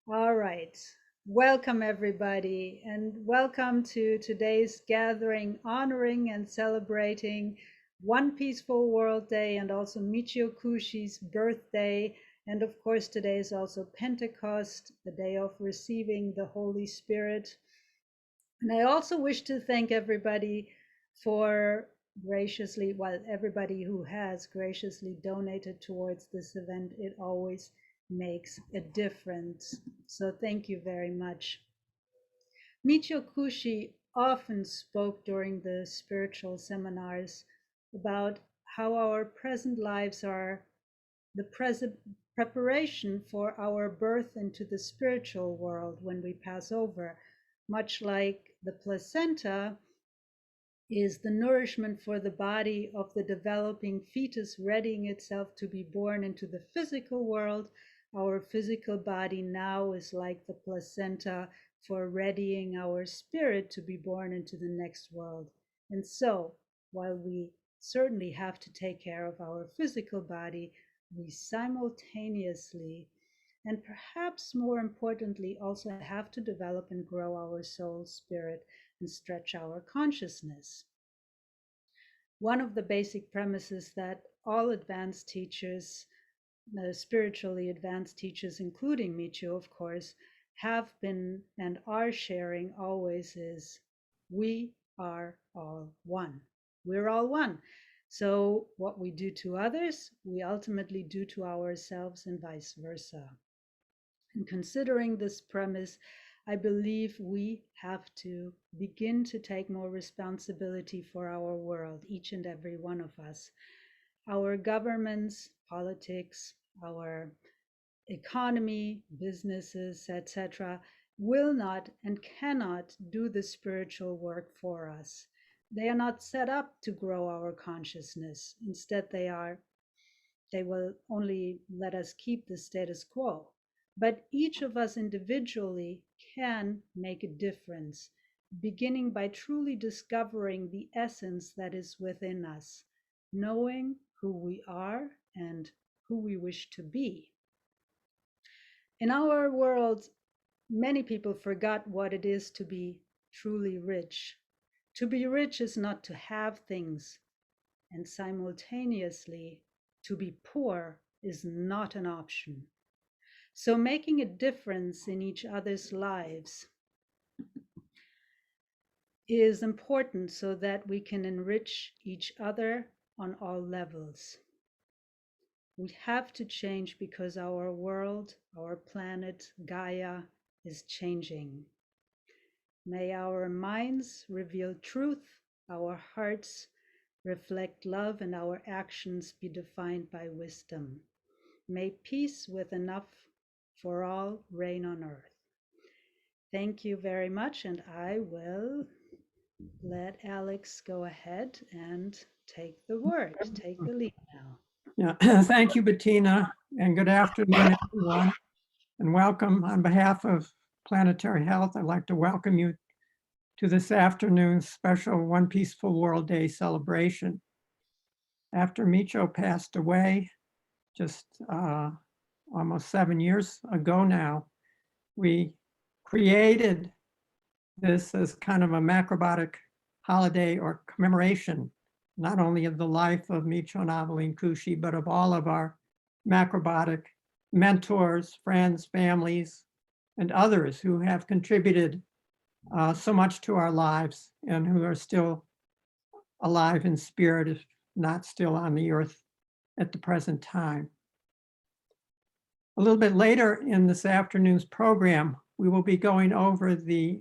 All right. Welcome, everybody, and welcome to today's gathering honoring and celebrating One Peaceful World Day and also Michio Kushi's birthday. And of course, today is also Pentecost, the day of receiving the Holy Spirit. And I also wish to thank everybody for graciously, well, everybody who has graciously donated towards this event. It always makes a difference. So thank you very much. Michio Kushi often spoke during the spiritual seminars about how our present lives are the present preparation for our birth into the spiritual world when we pass over, much like the placenta is the nourishment for the body of the developing fetus readying itself to be born into the physical world. Our physical body now is like the placenta for readying our spirit to be born into the next world. And so, while we certainly have to take care of our physical body, we simultaneously and perhaps more importantly also have to develop and grow our soul spirit and stretch our consciousness. One of the basic premises that all advanced teachers, spiritually advanced teachers, including Michio, of course, have been and are sharing always is we are all one. We're all one. So, what we do to others, we ultimately do to ourselves, and vice versa. And considering this premise, I believe we have to begin to take more responsibility for our world, each and every one of us. Our governments, politics, our economy, businesses, etc., will not and cannot do the spiritual work for us. They are not set up to grow our consciousness. Instead, they will only let us keep the status quo. But each of us individually can make a difference, beginning by truly discovering the essence that is within us, knowing who we are and who we wish to be. In our world, many people forgot what it is to be truly rich. To be rich is not to have things, and simultaneously, to be poor is not an option. So, making a difference in each other's lives is important so that we can enrich each other on all levels. We have to change because our world, our planet, Gaia, is changing. May our minds reveal truth, our hearts reflect love, and our actions be defined by wisdom. May peace with enough for all reign on earth. Thank you very much, and I will let Alex go ahead and take the word, take the lead now. Yeah, thank you, Bettina, and good afternoon, everyone, and welcome on behalf of Planetary Health. I'd like to welcome you to this afternoon's special One Peaceful World Day celebration. After Micho passed away just almost 7 years ago now, we created this as kind of a macrobiotic holiday or commemoration, not only of the life of Michio and Aveline Kushi, but of all of our macrobiotic mentors, friends, families, and others who have contributed so much to our lives and who are still alive in spirit, if not still on the earth at the present time. A little bit later in this afternoon's program, we will be going over the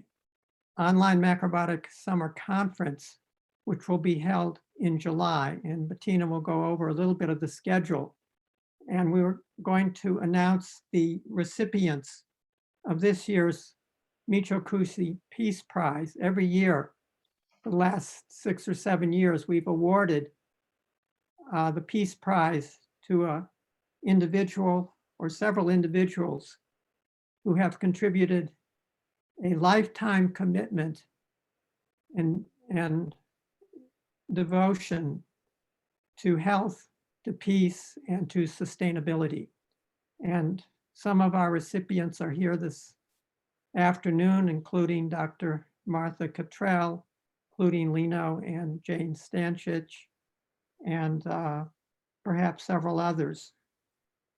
online macrobiotic summer conference, which will be held in July. And Bettina will go over a little bit of the schedule. And we were going to announce the recipients of this year's Michokushi Peace Prize. Every year, for the last 6 or 7 years, we've awarded the Peace Prize to an individual or several individuals who have contributed a lifetime commitment and devotion to health, to peace, and to sustainability. And some of our recipients are here this afternoon, including Dr. Martha Cottrell, including Lino and Jane Stanchich, and perhaps several others.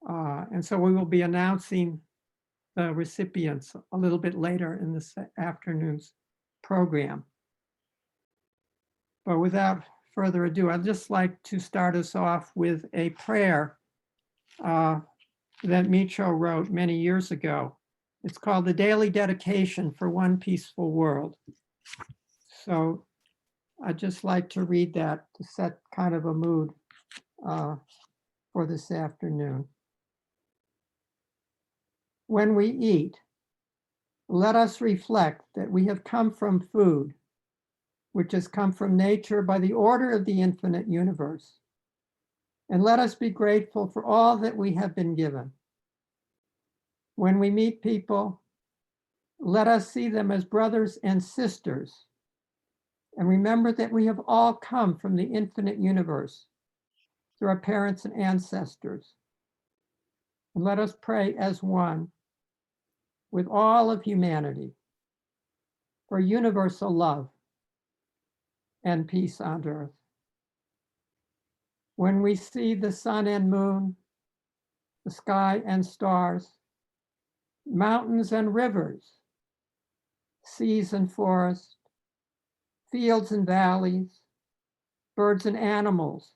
And so we will be announcing the recipients a little bit later in this afternoon's program. But without further ado, I'd just like to start us off with a prayer that Michio wrote many years ago. It's called The Daily Dedication for One Peaceful World. So I'd just like to read that to set kind of a mood for this afternoon. When we eat, let us reflect that we have come from food, which has come from nature by the order of the infinite universe. And let us be grateful for all that we have been given. When we meet people, let us see them as brothers and sisters, and remember that we have all come from the infinite universe through our parents and ancestors. And let us pray as one with all of humanity for universal love and peace on earth. When we see the sun and moon, the sky and stars, mountains and rivers, seas and forests, fields and valleys, birds and animals,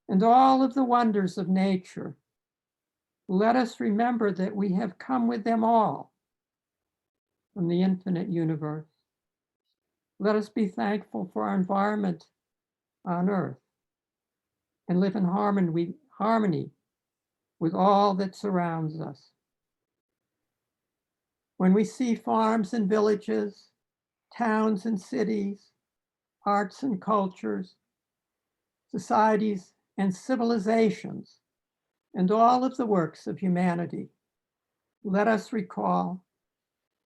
and all of the wonders of nature, let us remember that we have come with them all from the infinite universe. Let us be thankful for our environment on earth and live in harmony with all that surrounds us. When we see farms and villages, towns and cities, arts and cultures, societies and civilizations, and all of the works of humanity, let us recall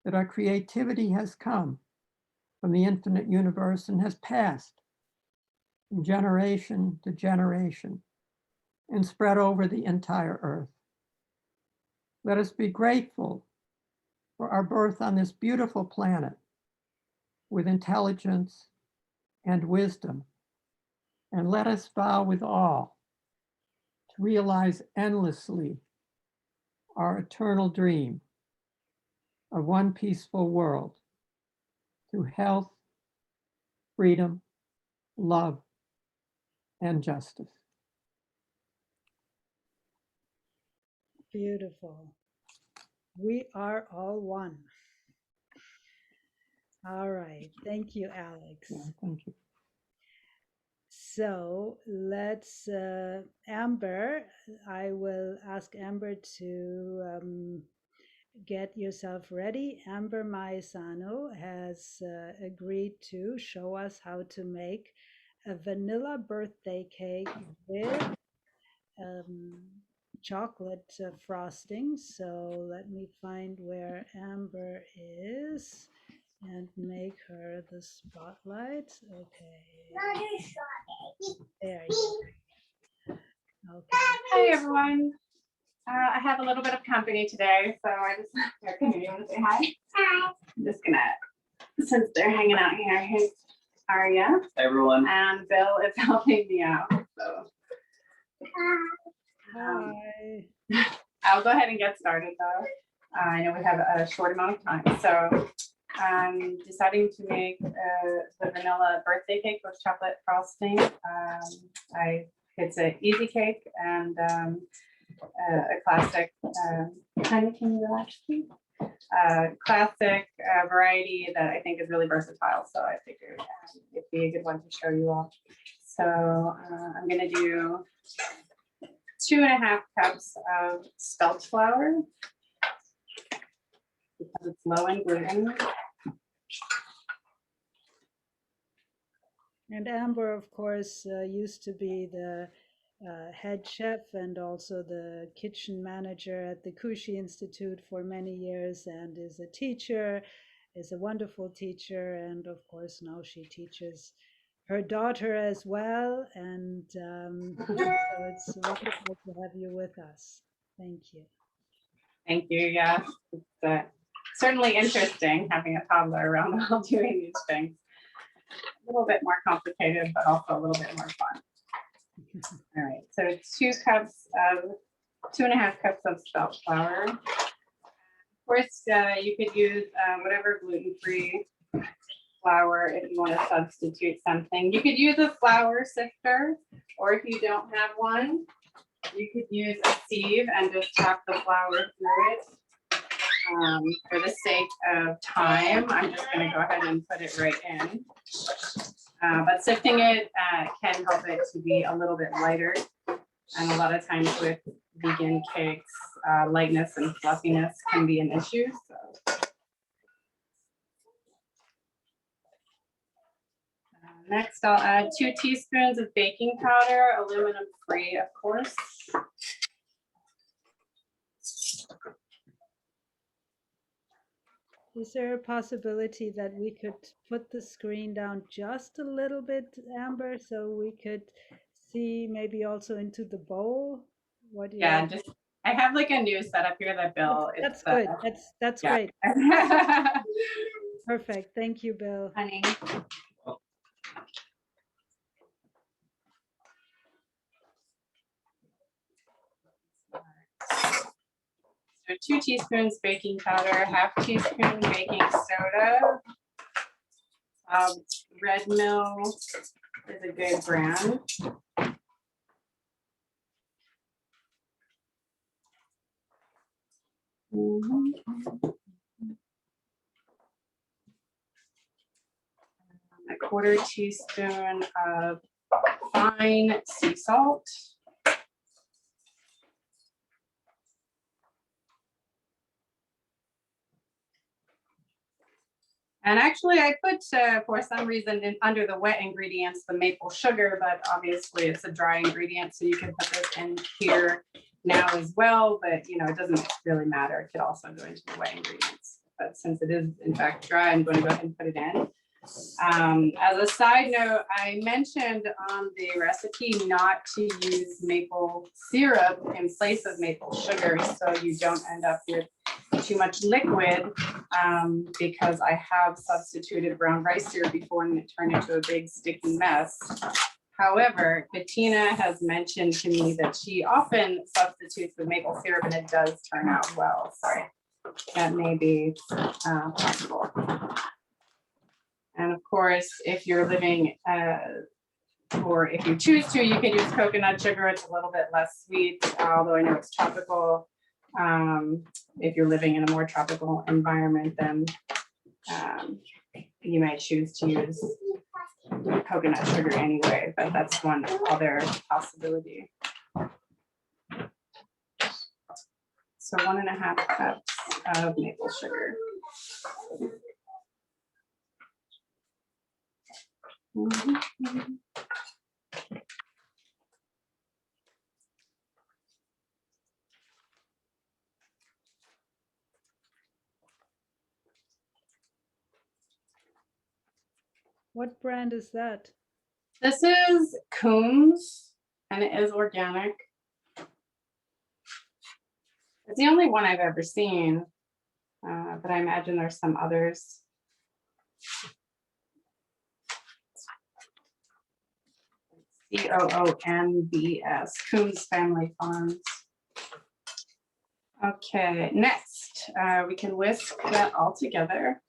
that our creativity has come from the infinite universe and has passed from generation to generation and spread over the entire earth. Let us be grateful for our birth on this beautiful planet with intelligence and wisdom. And let us vow with all to realize endlessly our eternal dream of one peaceful world through health, freedom, love, and justice. Beautiful. We are all one. All right. Thank you, Alex. Yeah, thank you. So let's, Amber, I will ask Amber to get yourself ready. Amber Maisano has agreed to show us how to make a vanilla birthday cake with chocolate frosting. So let me find where Amber is and make her the spotlight. Okay. There you go. Okay. Hi everyone. I have a little bit of company today, so I just here, come here. You want to say hi? Hi. I'm just gonna, since they're hanging out here, here's Arya. Hey everyone. And Bill is helping me out. So Hi. I'll go ahead and get started though. I know we have a short amount of time, so I'm deciding to make the vanilla birthday cake with chocolate frosting. It's an easy cake and a classic, honey, can you relax, please? Classic variety that I think is really versatile. So I figured it'd be a good one to show you all. So I'm gonna do 2.5 cups of spelt flour because it's low in gluten. And Amber, of course, used to be the head chef and also the kitchen manager at the Kushi Institute for many years, and is a teacher, is a wonderful teacher. And of course, now she teaches her daughter as well. And so it's wonderful to have you with us. Thank you. Thank you. Yeah, it's certainly interesting having a toddler around while doing these things. A little bit more complicated, but also a little bit more fun. All right, so 2.5 cups of spelt flour. Of course, you could use whatever gluten-free flour if you want to substitute something. You could use a flour sifter, or if you don't have one, you could use a sieve and just tap the flour through it. For the sake of time, I'm just going to go ahead and put it right in. But sifting it can help it to be a little bit lighter. And a lot of times with vegan cakes, lightness and fluffiness can be an issue. So. Next, I'll add 2 teaspoons of baking powder, aluminum free, of course. Is there a possibility that we could put the screen down just a little bit, Amber, so we could see maybe also into the bowl? What do you Yeah, think? I have like a new setup here that Bill. That's good. That's yeah. great. Perfect. Thank you, Bill. Honey. So 2 teaspoons baking powder, half teaspoon baking soda. Red Mill is a good brand. A 1/4 teaspoon of fine sea salt. And actually I put, for some reason, under the wet ingredients, the maple sugar, but obviously it's a dry ingredient, so you can put this in here now as well, but you know, it doesn't really matter. It could also go into the wet ingredients. But since it is in fact dry, I'm going to go ahead and put it in. As a side note, I mentioned on the recipe not to use maple syrup in place of maple sugar, so you don't end up with too much liquid, because I have substituted brown rice syrup before and it turned into a big sticky mess. However, Bettina has mentioned to me that she often substitutes with maple syrup and it does turn out well. So that may be possible. And of course, if you're living, or if you choose to, you can use coconut sugar. It's a little bit less sweet, although I know it's tropical. If you're living in a more tropical environment, then you may choose to use coconut sugar anyway, but that's one other possibility. So 1.5 cups of maple sugar. What brand is that? This is Coombs, and it is organic. It's the only one I've ever seen, but I imagine there's some others. COOMBS, Coombs Family Farms. Okay, next, we can whisk that all together.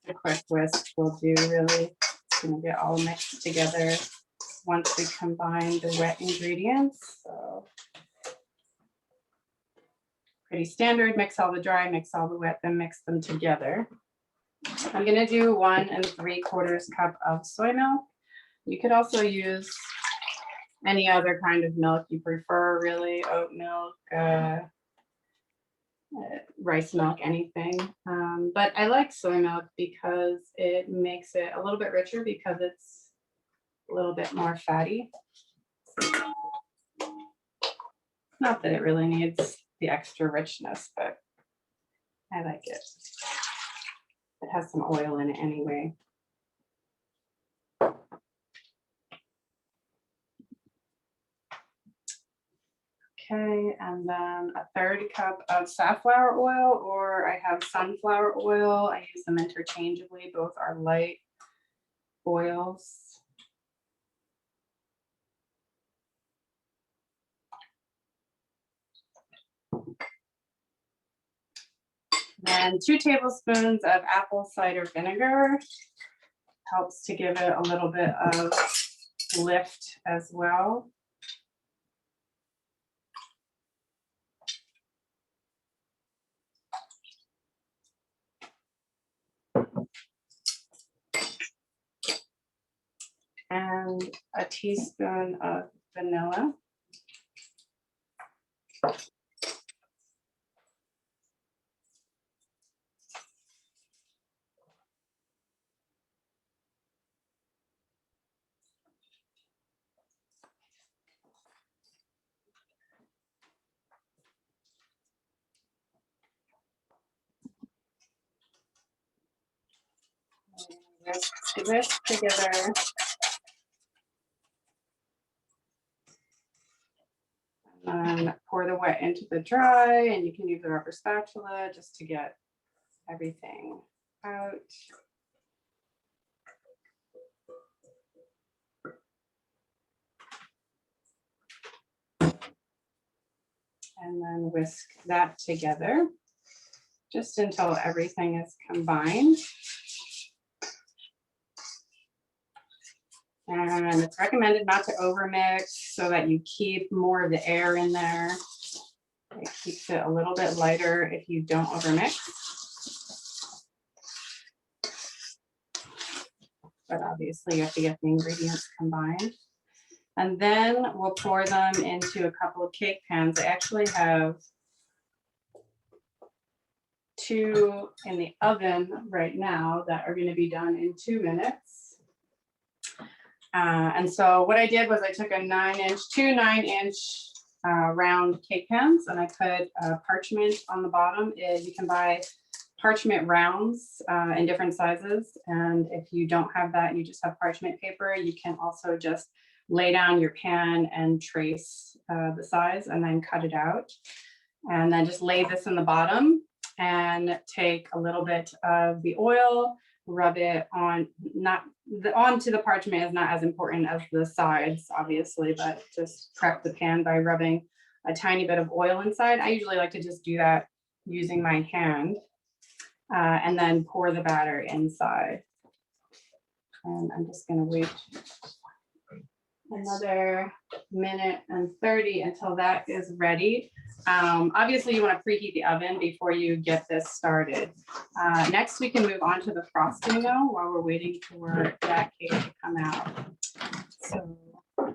A quick whisk will do, really. It's gonna get all mixed together once we combine the wet ingredients. So pretty standard, mix all the dry, mix all the wet, then mix them together. I'm gonna do 1 3/4 cup of soy milk. You could also use any other kind of milk you prefer, really, oat milk, rice milk, anything. But I like soy milk because it makes it a little bit richer because it's a little bit more fatty. Not that it really needs the extra richness, but I like it. It has some oil in it anyway. Okay, and then a third cup of safflower oil, or I have sunflower oil. I use them interchangeably. Both are light oils. Then 2 tablespoons of apple cider vinegar. Helps to give it a little bit of lift as well. And a teaspoon of vanilla. Whisk together. And pour the wet into the dry, and you can use a rubber spatula just to get everything out. And then whisk that together just until everything is combined. And it's recommended not to overmix so that you keep more of the air in there. It keeps it a little bit lighter if you don't overmix. But obviously you have to get the ingredients combined. And then we'll pour them into a couple of cake pans. I actually have 2 in the oven right now that are going to be done in 2 minutes. And so what I did was I took a 2 9-inch round cake pans, and I put parchment on the bottom. You can buy parchment rounds in different sizes. And if you don't have that, you just have parchment paper, you can also just lay down your pan and trace the size and then cut it out. And then just lay this in the bottom and take a little bit of the oil, rub it on, onto the parchment is not as important as the sides, obviously, but just prep the pan by rubbing a tiny bit of oil inside. I usually like to just do that using my hand, and then pour the batter inside. And I'm just gonna wait another minute and 30 until that is ready. Obviously you want to preheat the oven before you get this started. Next we can move on to the frosting though, while we're waiting for that cake to come out. So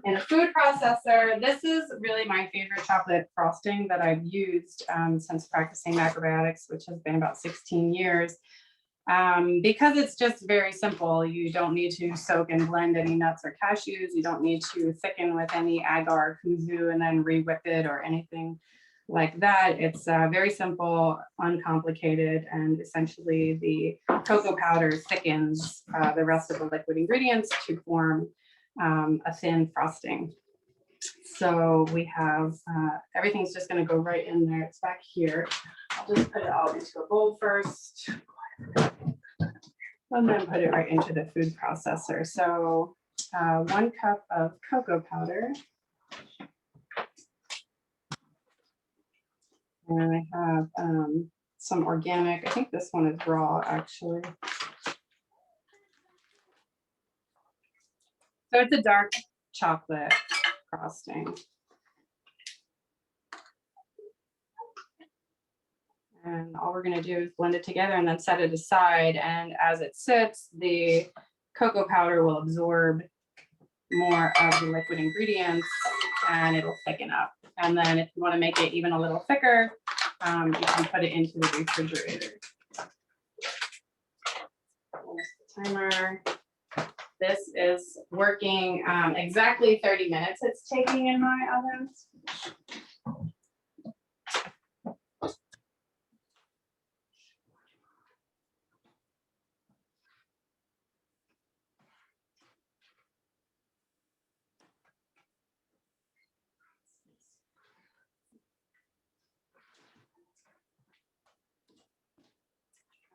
in a food processor, this is really my favorite chocolate frosting that I've used since practicing macrobiotics, which has been about 16 years. Because it's just very simple. You don't need to soak and blend any nuts or cashews. You don't need to thicken with any agar, kuzu, and then re-whip it or anything like that. It's very simple, uncomplicated, and essentially the cocoa powder thickens the rest of the liquid ingredients to form a thin frosting. So we have, everything's just gonna go right in there. It's back here. I'll just put it all into a bowl first. And then put it right into the food processor. So 1 cup of cocoa powder. And I have some organic, I think this one is raw actually. So it's a dark chocolate frosting. And all we're going to do is blend it together and then set it aside. And as it sits, the cocoa powder will absorb more of the liquid ingredients and it'll thicken up. And then if you want to make it even a little thicker, you can put it into the refrigerator. Timer. This is working exactly 30 minutes it's taking in my oven.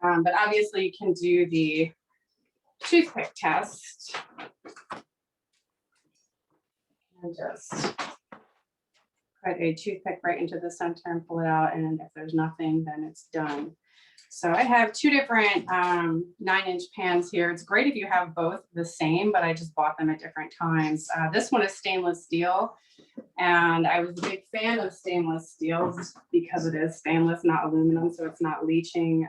But obviously you can do the toothpick test. And just put a toothpick right into the center and pull it out. And if there's nothing, then it's done. So I have two different 9-inch pans here. It's great if you have both the same, but I just bought them at different times. This one is stainless steel. And I was a big fan of stainless steels because it is stainless, not aluminum. So it's not leaching,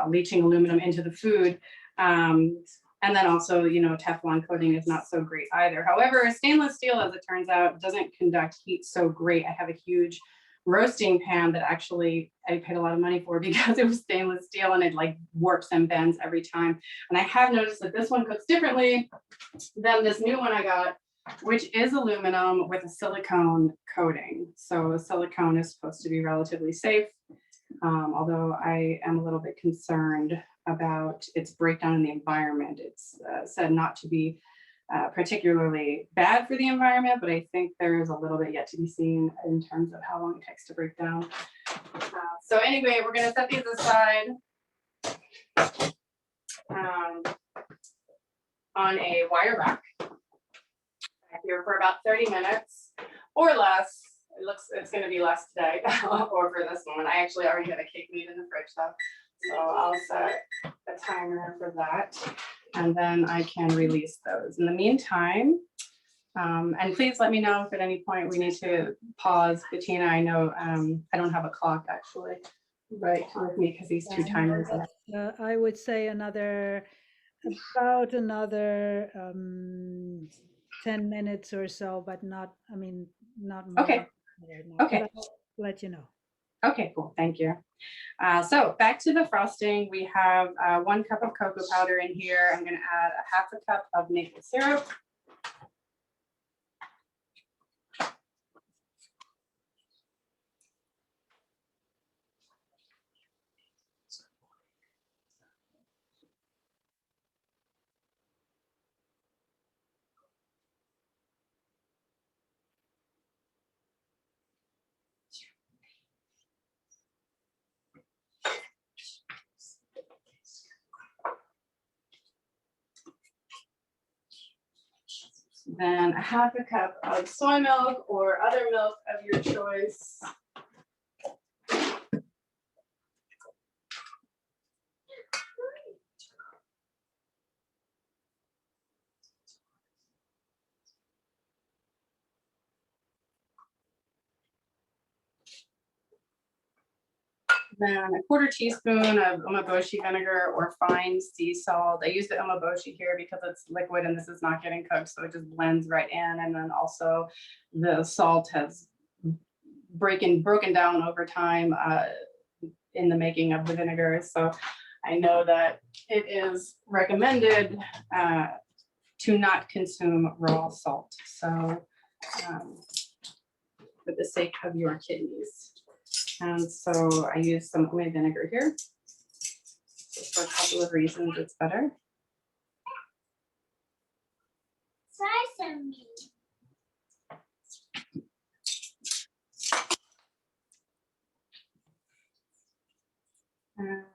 leaching aluminum into the food. And then also, you know, Teflon coating is not so great either. However, stainless steel, as it turns out, doesn't conduct heat so great. I have a huge roasting pan that actually I paid a lot of money for because it was stainless steel and it like warps and bends every time. And I have noticed that this one cooks differently than this new one I got, which is aluminum with a silicone coating. So silicone is supposed to be relatively safe, although I am a little bit concerned about its breakdown in the environment. It's said not to be particularly bad for the environment, but I think there is a little bit yet to be seen in terms of how long it takes to break down. So anyway, we're gonna set these aside on a wire rack back here for about 30 minutes or less. It's gonna be less today or for this one. I actually already have a cake made in the fridge though. So I'll set a timer for that and then I can release those. In the meantime, and please let me know if at any point we need to pause. Bettina, I know I don't have a clock actually right with me because these two timers. I would say about another 10 minutes or so, but not, I mean, not more. Okay. Okay. I'll let you know. Okay, cool. Thank you. So back to the frosting. We have 1 cup of cocoa powder in here. I'm going to add a 1/2 cup of maple syrup. Then a 1/2 cup of soy milk or other milk of your choice. Then a 1/4 teaspoon of umeboshi vinegar or fine sea salt. I use the umeboshi here because it's liquid and this is not getting cooked, so it just blends right in. And then also the salt has broken down over time in the making of the vinegar. So I know that it is recommended to not consume raw salt. So for the sake of your kidneys. And so I use some ume vinegar here. So for a couple of reasons, it's better. And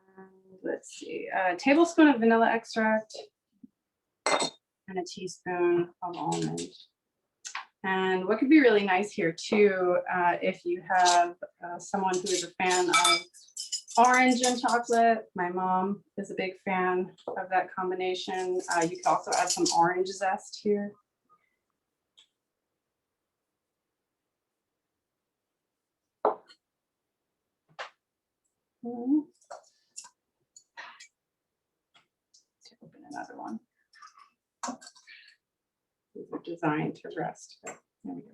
let's see, a tablespoon of vanilla extract and a teaspoon of almond. And what could be really nice here too, if you have someone who is a fan of orange and chocolate. My mom is a big fan of that combination. You could also add some orange zest here. Let's open another one. These are designed to rest. There we go.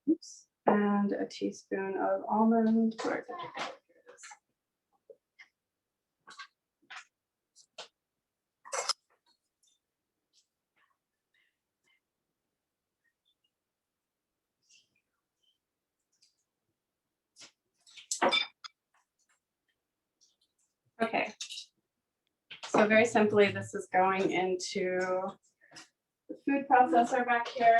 Oops. And a teaspoon of almond. Where is it? Here it is. So very simply, this is going into the food processor back here.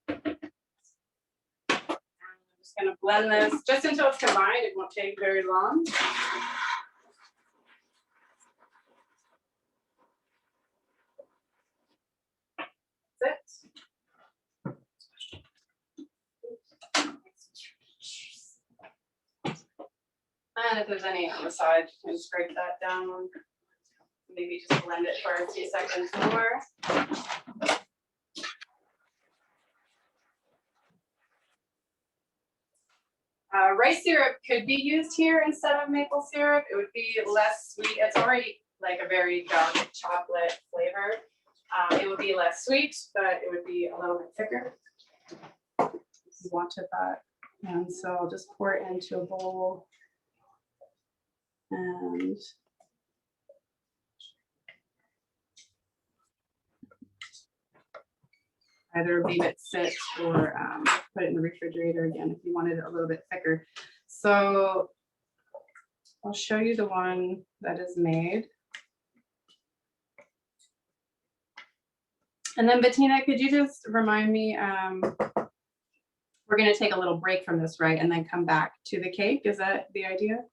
I'm just going to blend this just until it's combined. It won't take very long. That's it. And if there's any on the side, you can scrape that down. Maybe just blend it for a few seconds more. Rice syrup could be used here instead of maple syrup. It would be less sweet. It's already like a very dark chocolate flavor. It would be less sweet, but it would be a little bit thicker if you wanted that. And so I'll just pour it into a bowl and either leave it sit or put it in the refrigerator again if you wanted it a little bit thicker. So I'll show you the one that is made. And then Bettina, could you just remind me, we're going to take a little break from this, right? And then come back to the cake. Is that the idea?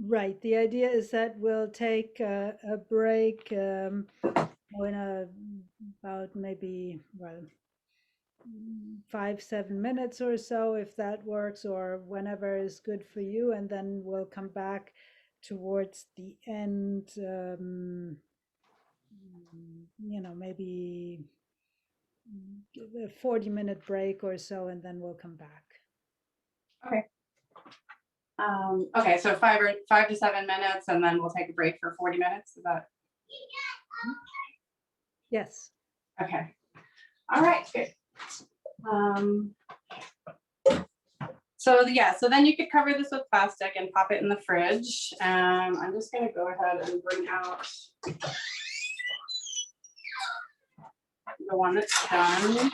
Right. The idea is that we'll take a break in about maybe, well, 5-7 minutes or so, if that works, or whenever is good for you. And then we'll come back towards the end, maybe a 40-minute break or so, and then we'll come back. Okay. Okay, so 5 to 7 minutes, and then we'll take a break for 40 minutes. Is that? Yes. Okay. All right, good. So then you could cover this with plastic and pop it in the fridge. I'm just gonna go ahead and bring out the one that's done.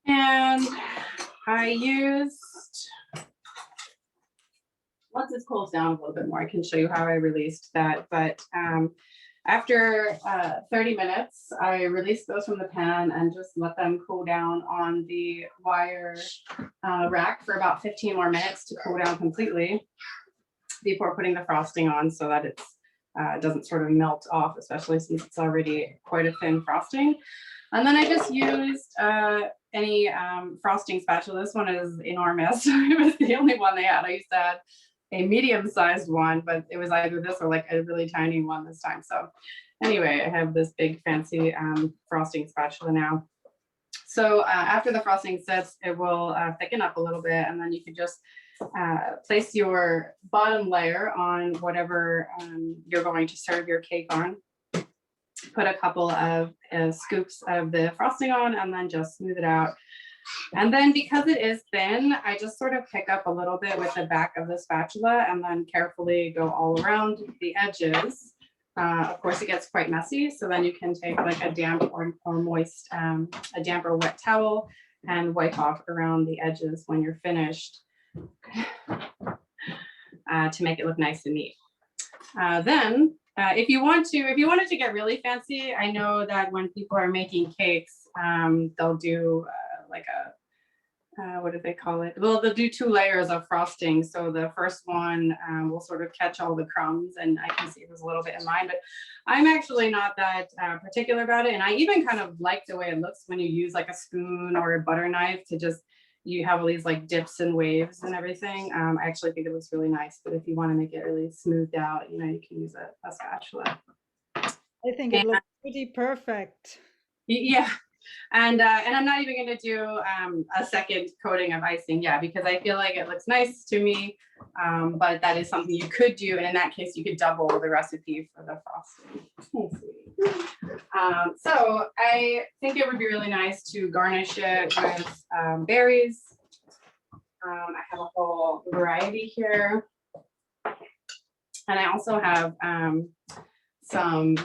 And I used, once it cools down a little bit more, I can show you how I released that. But after 30 minutes, I released those from the pan and just let them cool down on the wire rack for about 15 more minutes to cool down completely before putting the frosting on, so that it doesn't sort of melt off, especially since it's already quite a thin frosting. And then I just used any frosting spatula. This one is enormous. It was the only one they had. I used to have a medium-sized one, but it was either this or like a really tiny one this time. So anyway, I have this big fancy frosting spatula now. So after the frosting sits, it will thicken up a little bit, and then you can just place your bottom layer on whatever you're going to serve your cake on. Put a couple of scoops of the frosting on, and then just smooth it out. And then because it is thin, I just sort of pick up a little bit with the back of the spatula and then carefully go all around the edges. Of course, it gets quite messy, so then you can take like a damp or moist, a damp or wet towel and wipe off around the edges when you're finished to make it look nice and neat. Then if you wanted to get really fancy, I know that when people are making cakes, they'll do like a, what do they call it? Well, they'll do 2 layers of frosting. So the first one will sort of catch all the crumbs, and I can see there's a little bit in mine, but I'm actually not that particular about it. And I even kind of like the way it looks when you use like a spoon or a butter knife to just, you have all these like dips and waves and everything. I actually think it looks really nice, but if you want to make it really smoothed out, you can use a spatula. I think it looks pretty perfect. Yeah, And I'm not even going to do a second coating of icing, yeah, because I feel like it looks nice to me. But that is something you could do, and in that case, you could double the recipe for the frosting. So I think it would be really nice to garnish it with berries. I have a whole variety here, and I also have some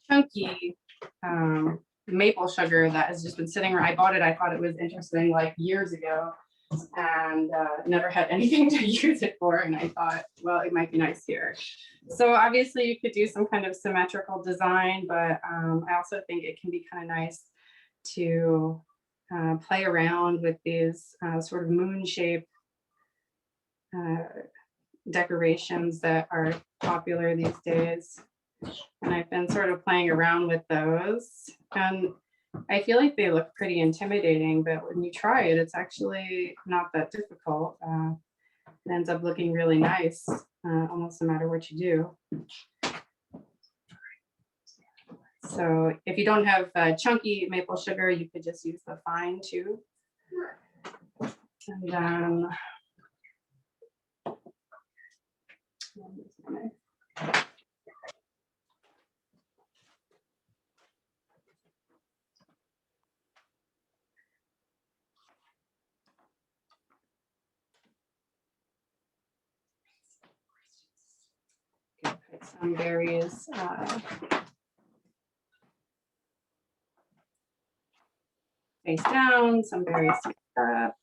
chunky maple sugar that has just been sitting around. I bought it. I thought it was interesting like years ago, and never had anything to use it for. And I thought, well, it might be nice here. So obviously you could do some kind of symmetrical design, but I also think it can be kind of nice to play around with these sort of moon shape decorations that are popular these days. And I've been sort of playing around with those. And I feel like they look pretty intimidating, but when you try it, it's actually not that difficult. It ends up looking really nice, almost no matter what you do. So if you don't have chunky maple sugar, you could just use the fine too. And then put some berries face down, some berries up.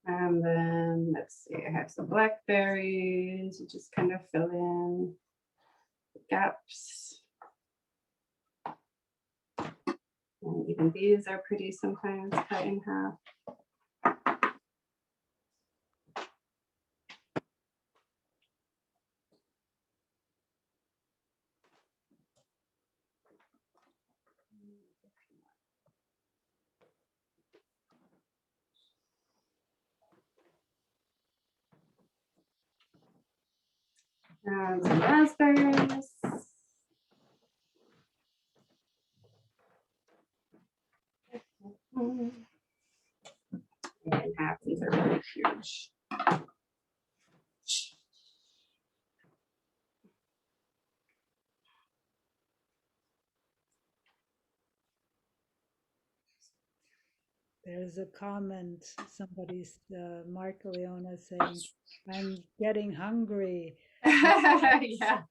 And then let's see, I have some blackberries. You just kind of fill in the gaps. And even these are pretty sometimes cut in half. And some raspberries. And half, these are really huge. There's a comment, somebody's, Mark Leona saying, I'm getting hungry. Yeah,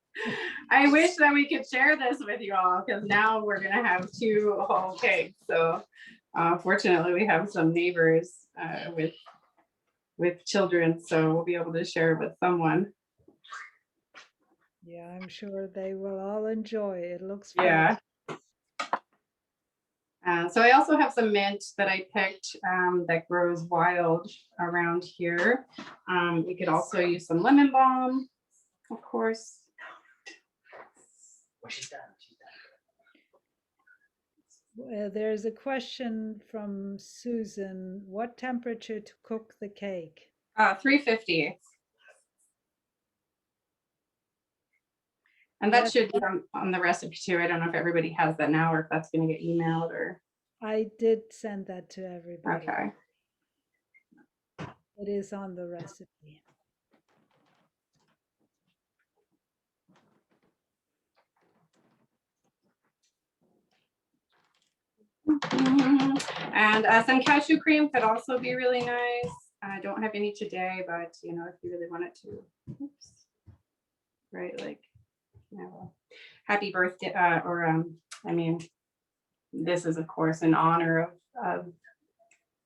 I wish that we could share this with you all, because now we're gonna have 2 whole cakes. So fortunately we have some neighbors with children, so we'll be able to share with someone. Yeah, I'm sure they will all enjoy. It looks fun. Yeah. So I also have some mint that I picked that grows wild around here. You could also use some lemon balm, of course. Well, she's done. There's a question from Susan. What temperature to cook the cake? 350. And that Yes. should be on the recipe too. I don't know if everybody has that now or if that's going to get emailed or. I did send that to everybody. Okay. It is on the recipe. And some cashew cream could also be really nice. I don't have any today, but you know, if you really wanted to, oops, right, like, you know, happy birthday, or I mean, this is of course in honor of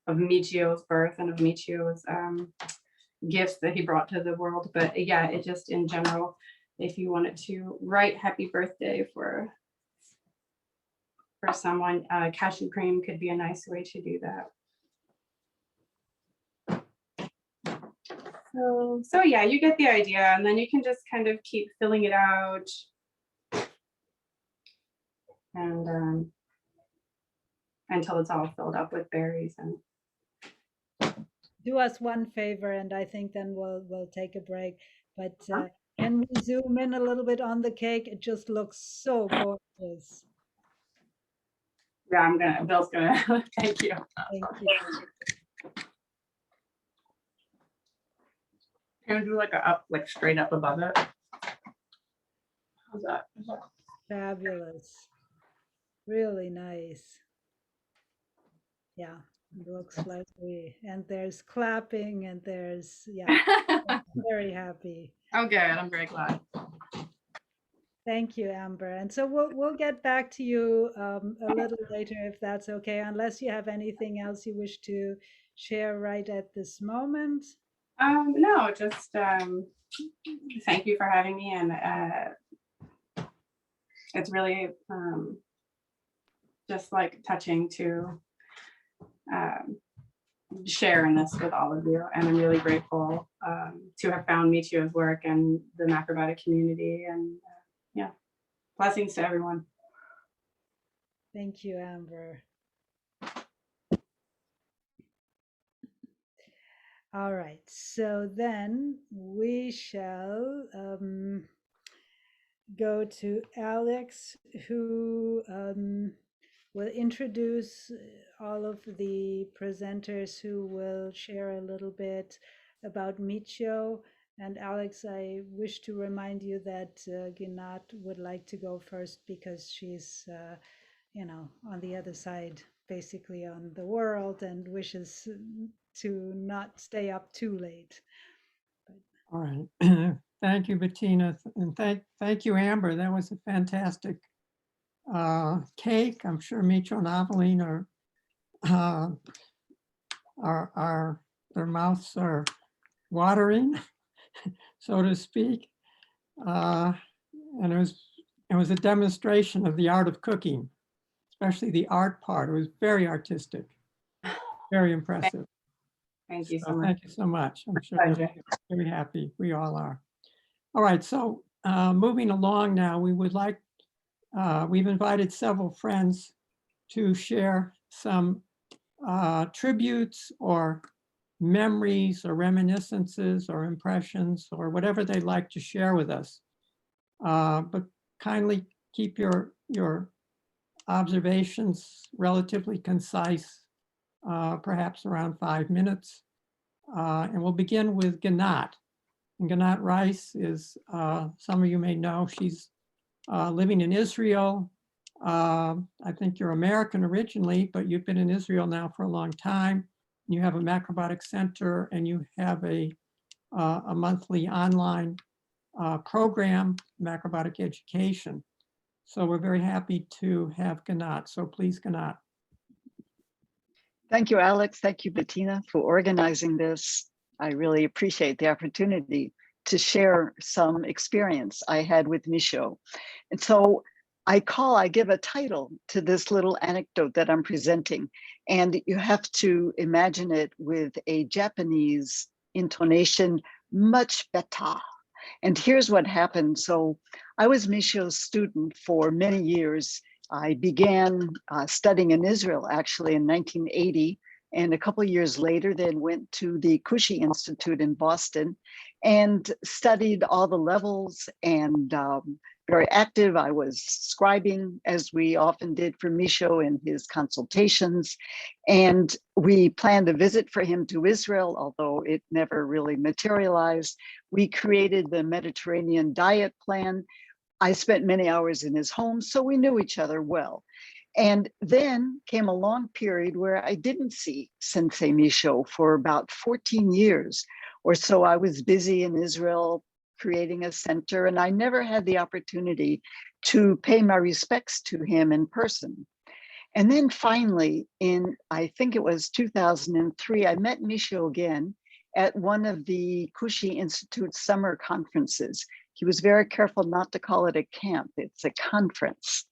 Michio's birth and of Michio's gifts that he brought to the world. But yeah, it just in general, if you wanted to write happy birthday for someone, cashew cream could be a nice way to do that. So yeah, you get the idea, and then you can just kind of keep filling it out. And until it's all filled up with berries. And Do us one favor, and I think then we'll take a break. But can we zoom in a little bit on the cake? It just looks so gorgeous. yeah, Bill's gonna, thank you. Thank you. Can we do like a up, like straight up above it? How's that? Fabulous. Really nice. Yeah, it looks like and there's clapping and there's, yeah, very happy. Oh, good. I'm very glad. Thank you, Amber. And so we'll get back to you a little later if that's okay, unless you have anything else you wish to share right at this moment. No, just thank you for having me, and it's really just like touching to share in this with all of you, and I'm really grateful to have found Michio's work and the macrobiotic community, and yeah, blessings to everyone. Thank you, Amber. All right, so then we shall go to Alex, who will introduce all of the presenters who will share a little bit about Michio. And Alex, I wish to remind you that Ginat would like to go first because she's, on the other side, basically on the world, and wishes to not stay up too late. All right. Thank you, Bettina. And thank you, Amber. That was a fantastic cake. I'm sure Micho and Aveline their mouths are watering, so to speak. And it was a demonstration of the art of cooking, especially the art part. It was very artistic, very impressive. Thank you so much. Thank you so much. I'm sure you'll be very happy. We all are. All right, so moving along now, we've invited several friends to share some tributes or memories or reminiscences or impressions or whatever they'd like to share with us. But kindly keep your observations relatively concise, perhaps around 5 minutes. And we'll begin with Ginat. And Ginat Rice is, some of you may know, she's living in Israel. I think you're American originally, but you've been in Israel now for a long time. You have a macrobiotic center and you have a monthly online program, macrobiotic education. So we're very happy to have Ginat. So please, Ginat. Thank you, Alex. Thank you, Bettina, for organizing this. I really appreciate the opportunity to share some experience I had with Michio. And so I give a title to this little anecdote that I'm presenting, and you have to imagine it with a Japanese intonation, much better. And here's what happened. So I was Michio's student for many years. I began studying in Israel actually in 1980, and a couple of years later then went to the Kushi Institute in Boston and studied all the levels, and very active. I was scribing, as we often did for Michio in his consultations, and we planned a visit for him to Israel, although it never really materialized. We created the Mediterranean diet plan. I spent many hours in his home, so we knew each other well. And then came a long period where I didn't see Sensei Michio for about 14 years or so. I was busy in Israel creating a center, and I never had the opportunity to pay my respects to him in person. And then finally, in, I think it was 2003, I met Michio again at one of the Kushi Institute summer conferences. He was very careful not to call it a camp, it's a conference.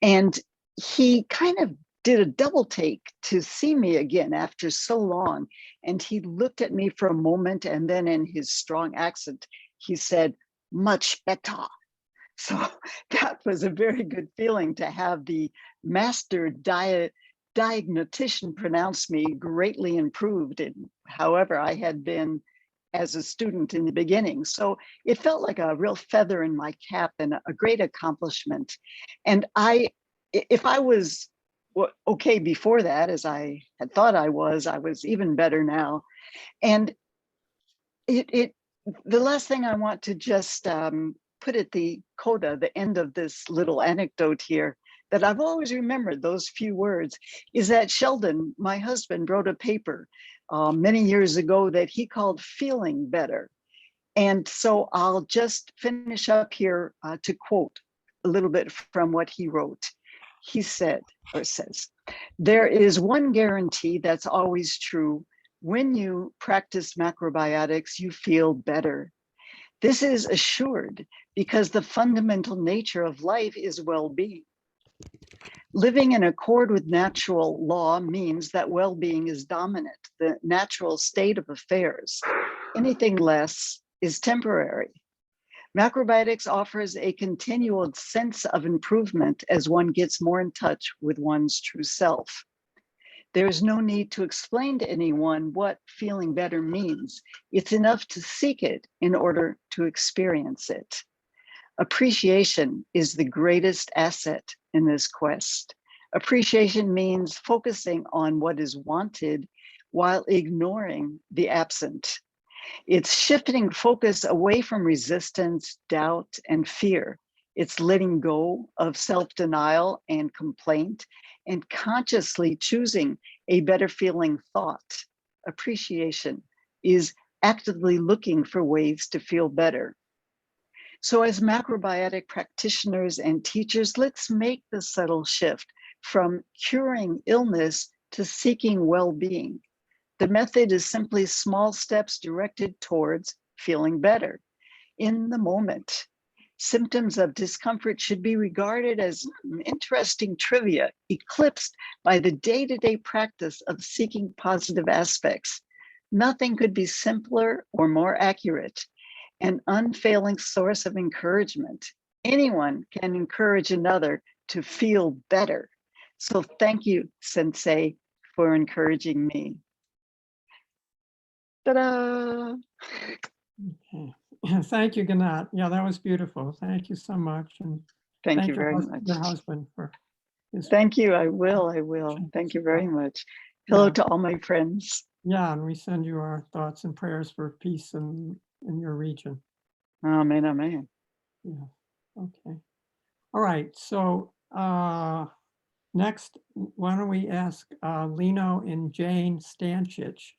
And he kind of did a double take to see me again after so long. And he looked at me for a moment, and then in his strong accent, he said, "Much better." So that was a very good feeling to have the master diagnostician pronounce me greatly improved in however I had been as a student in the beginning. So it felt like a real feather in my cap and a great accomplishment. And if I was okay before that, as I had thought I was even better now. And the last thing I want to just put at the coda, the end of this little anecdote here, that I've always remembered those few words, is that Sheldon, my husband, wrote a paper many years ago that he called Feeling Better. And so I'll just finish up here to quote a little bit from what he wrote. He said, or says, "There is one guarantee that's always true. When you practice macrobiotics, you feel better. This is assured because the fundamental nature of life is well-being. Living in accord with natural law means that well-being is dominant, the natural state of affairs. Anything less is temporary. Macrobiotics offers a continual sense of improvement as one gets more in touch with one's true self. There is no need to explain to anyone what feeling better means. It's enough to seek it in order to experience it. Appreciation is the greatest asset in this quest. Appreciation means focusing on what is wanted while ignoring the absent. It's shifting focus away from resistance, doubt, and fear. It's letting go of self-denial and complaint and consciously choosing a better feeling thought. Appreciation is actively looking for ways to feel better. So as macrobiotic practitioners and teachers, let's make the subtle shift from curing illness to seeking well-being. The method is simply small steps directed towards feeling better in the moment. Symptoms of discomfort should be regarded as interesting trivia, eclipsed by the day-to-day practice of seeking positive aspects. Nothing could be simpler or more accurate. An unfailing source of encouragement. Anyone can encourage another to feel better. So thank you, Sensei, for encouraging me. Ta-da! Okay. Thank you, Ganat. Yeah, that was beautiful. Thank you so much. And Thank you your very much. your husband for his. Thank you. I will. Thank you very much. Hello to all my friends. Yeah, and we send you our thoughts and prayers for peace in your region. Amen, amen. Yeah. Okay. All right. So next, why don't we ask Lino and Jane Stanchich?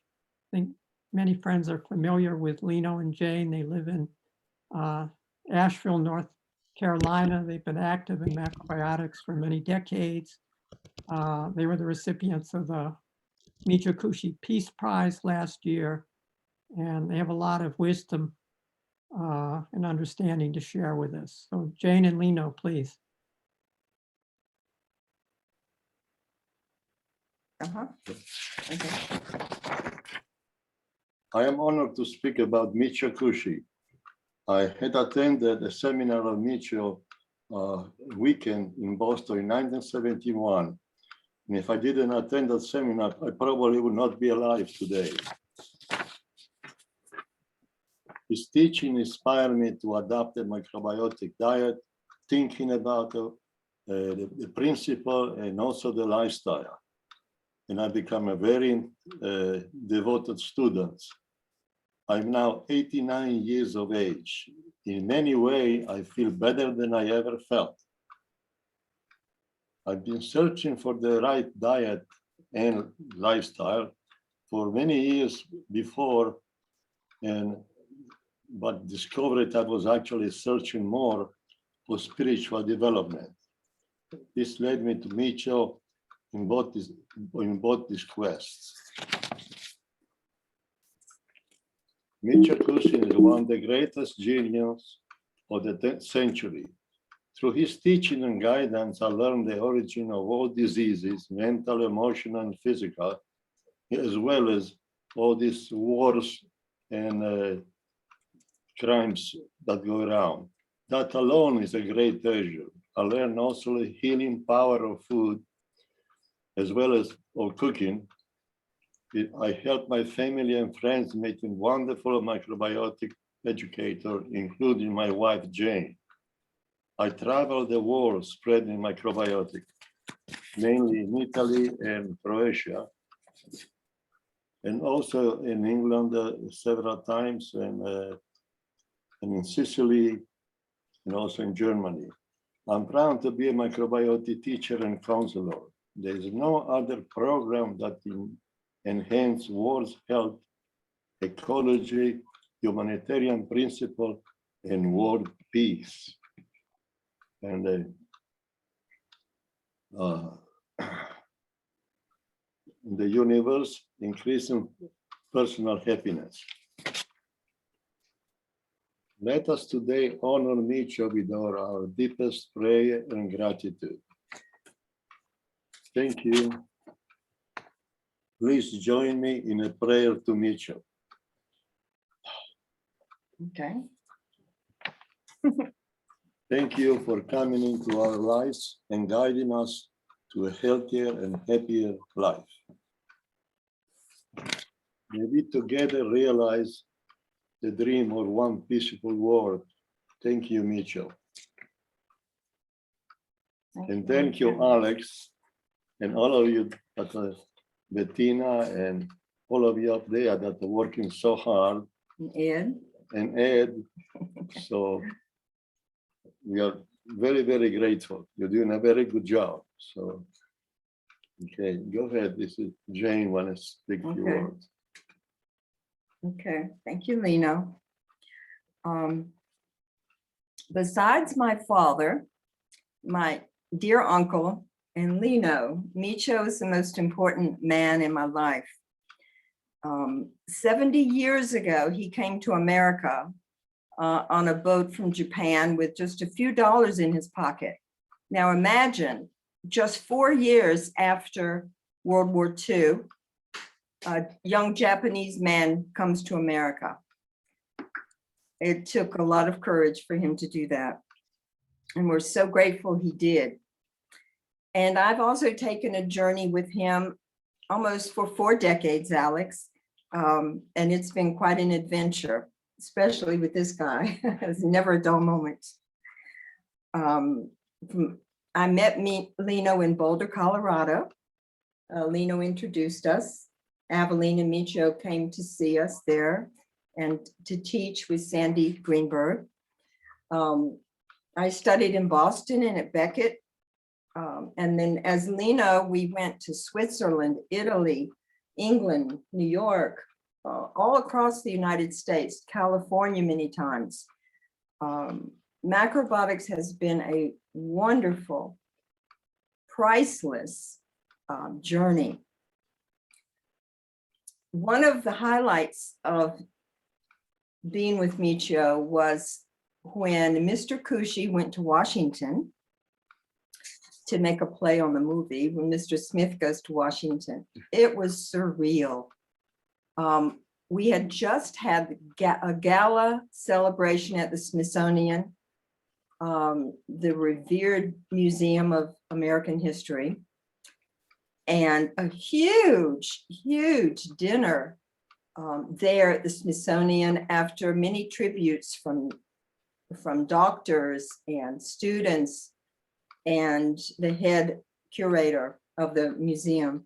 I think many friends are familiar with Lino and Jane. They live in Asheville, North Carolina. They've been active in macrobiotics for many decades. They were the recipients of the Michokushi Peace Prize last year, and they have a lot of wisdom and understanding to share with us. So Jane and Lino, please. Okay. I am honored to speak about Michio Kushi. I had attended a seminar of Michio weekend in Boston in 1971. And if I didn't attend that seminar, I probably would not be alive today. His teaching inspired me to adopt a microbiotic diet, thinking about the principle and also the lifestyle. And I become a very devoted student. I'm now 89 years of age. In many ways, I feel better than I ever felt. I've been searching for the right diet and lifestyle for many years before, but discovered I was actually searching more for spiritual development. This led me to Michio in both these quests. Michio Kushi is one of the greatest geniuses of the 10th century. Through his teaching and guidance, I learned the origin of all diseases, mental, emotional, and physical, as well as all these wars and crimes that go around. That alone is a great treasure. I learned also the healing power of food, as well as of cooking. I helped my family and friends making wonderful microbiotic educator, including my wife, Jane. I traveled the world spreading microbiotic, mainly in Italy and Croatia, and also in England several times, and in Sicily, and also in Germany. I'm proud to be a microbiology teacher and counselor. There is no other program that enhance world health, ecology, humanitarian principle, and world peace. And the universe, increasing personal happiness. Let us today honor Michio with our deepest prayer and gratitude. Thank you. Please join me in a prayer to Michio. Okay. Thank you for coming into our lives and guiding us to a healthier and happier life. May we together realize the dream of one peaceful world. Thank you, Michio. And thank you, Alex, and all of you, Bettina, and all of you up there that are working so hard. Ed. And Ed. So we are very, very grateful. You're doing a very good job. So, okay, go ahead. This is Jane want to speak a few Okay. words. Okay, thank you, Lino. Besides my father, my dear uncle, and Lino, Michio is the most important man in my life. 70 years ago, he came to America on a boat from Japan with just a few dollars in his pocket. Now imagine, just 4 years after World War II, a young Japanese man comes to America. It took a lot of courage for him to do that. And we're so grateful he did. And I've also taken a journey with him almost for 4 decades, Alex. And it's been quite an adventure, especially with this guy. It's never a dull moment. I met Lino in Boulder, Colorado. Lino introduced us. Aveline and Michio came to see us there and to teach with Sandy Greenberg. I studied in Boston and at Beckett. And then as Lino, we went to Switzerland, Italy, England, New York, all across the United States, California many times. Macrobiotics has been a wonderful, priceless journey. One of the highlights of being with Michio was when Mr. Kushi went to Washington to make a play on the movie, when Mr. Smith goes to Washington. It was surreal. We had just had a gala celebration at the Smithsonian, the revered Museum of American History, and a huge, huge dinner there at the Smithsonian after many tributes from doctors and students and the head curator of the museum.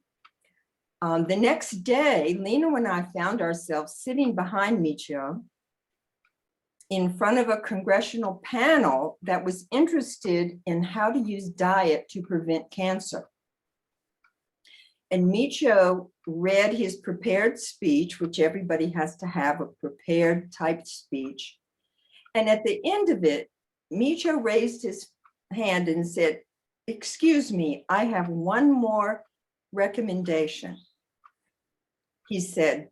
The next day, Lino and I found ourselves sitting behind Michio in front of a congressional panel that was interested in how to use diet to prevent cancer. And Michio read his prepared speech, which everybody has to have a prepared typed speech. And at the end of it, Michio raised his hand and said, "Excuse me, I have one more recommendation." He said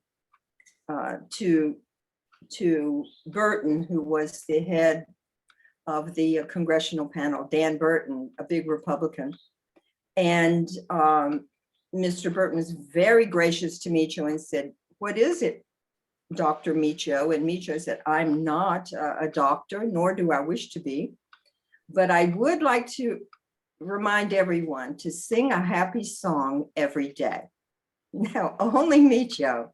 to Burton, who was the head of the congressional panel, Dan Burton, a big Republican. And Mr. Burton is very gracious to Michio and said, "What is it, Dr. Michio?" And Michio said, "I'm not a doctor, nor do I wish to be, but I would like to remind everyone to sing a happy song every day." Now, only Michio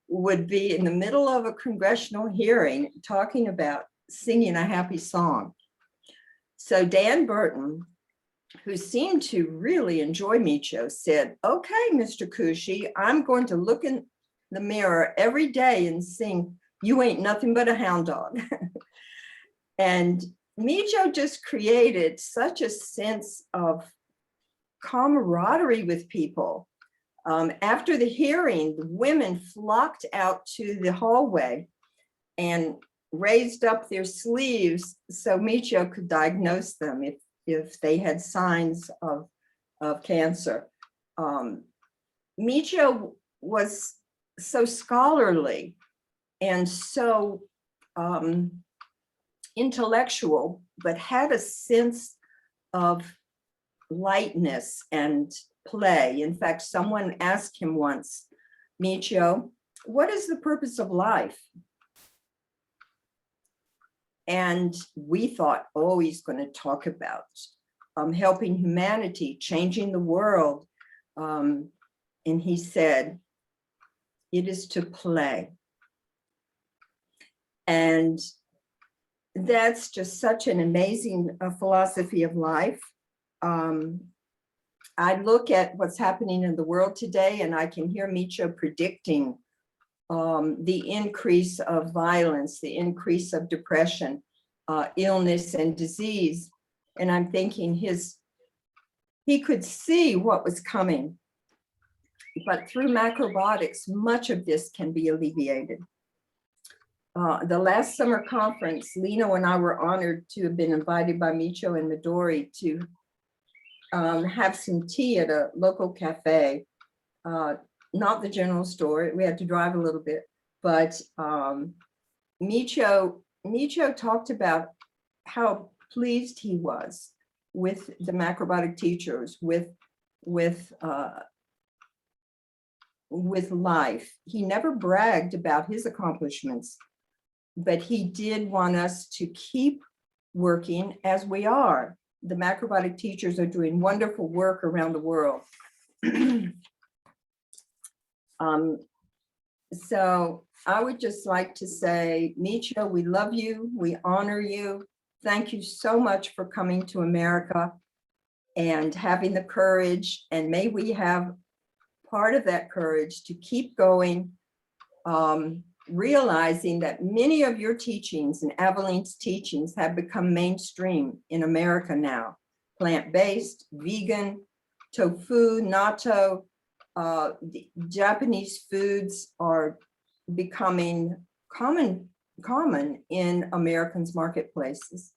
would be in the middle of a congressional hearing talking about singing a happy song. So Dan Burton, who seemed to really enjoy Michio, said, "Okay, Mr. Kushi, I'm going to look in the mirror every day and sing, 'You Ain't Nothing But a Hound Dog.'" And Michio just created such a sense of camaraderie with people. After the hearing, the women flocked out to the hallway and raised up their sleeves so Michio could diagnose them if they had signs of cancer. Michio was so scholarly and so intellectual, but had a sense of lightness and play. In fact, someone asked him once, "Michio, what is the purpose of life?" And we thought, oh, he's going to talk about helping humanity, changing the world. And he said, "It is to play." And that's just such an amazing philosophy of life. I look at what's happening in the world today, and I can hear Michio predicting the increase of violence, the increase of depression, illness and disease. And I'm thinking he could see what was coming, but through macrobiotics, much of this can be alleviated. The last summer conference, Lino and I were honored to have been invited by Michio and Midori to have some tea at a local cafe, not the general store. We had to drive a little bit, but Michio talked about how pleased he was with the macrobiotic teachers, with life. He never bragged about his accomplishments, but he did want us to keep working as we are. The macrobiotic teachers are doing wonderful work around the world. So I would just like to say, Michio, we love you, we honor you. Thank you so much for coming to America and having the courage, and may we have part of that courage to keep going, realizing that many of your teachings and Aveline's teachings have become mainstream in America now. Plant-based, vegan, tofu, natto, the Japanese foods are becoming common in Americans' marketplaces.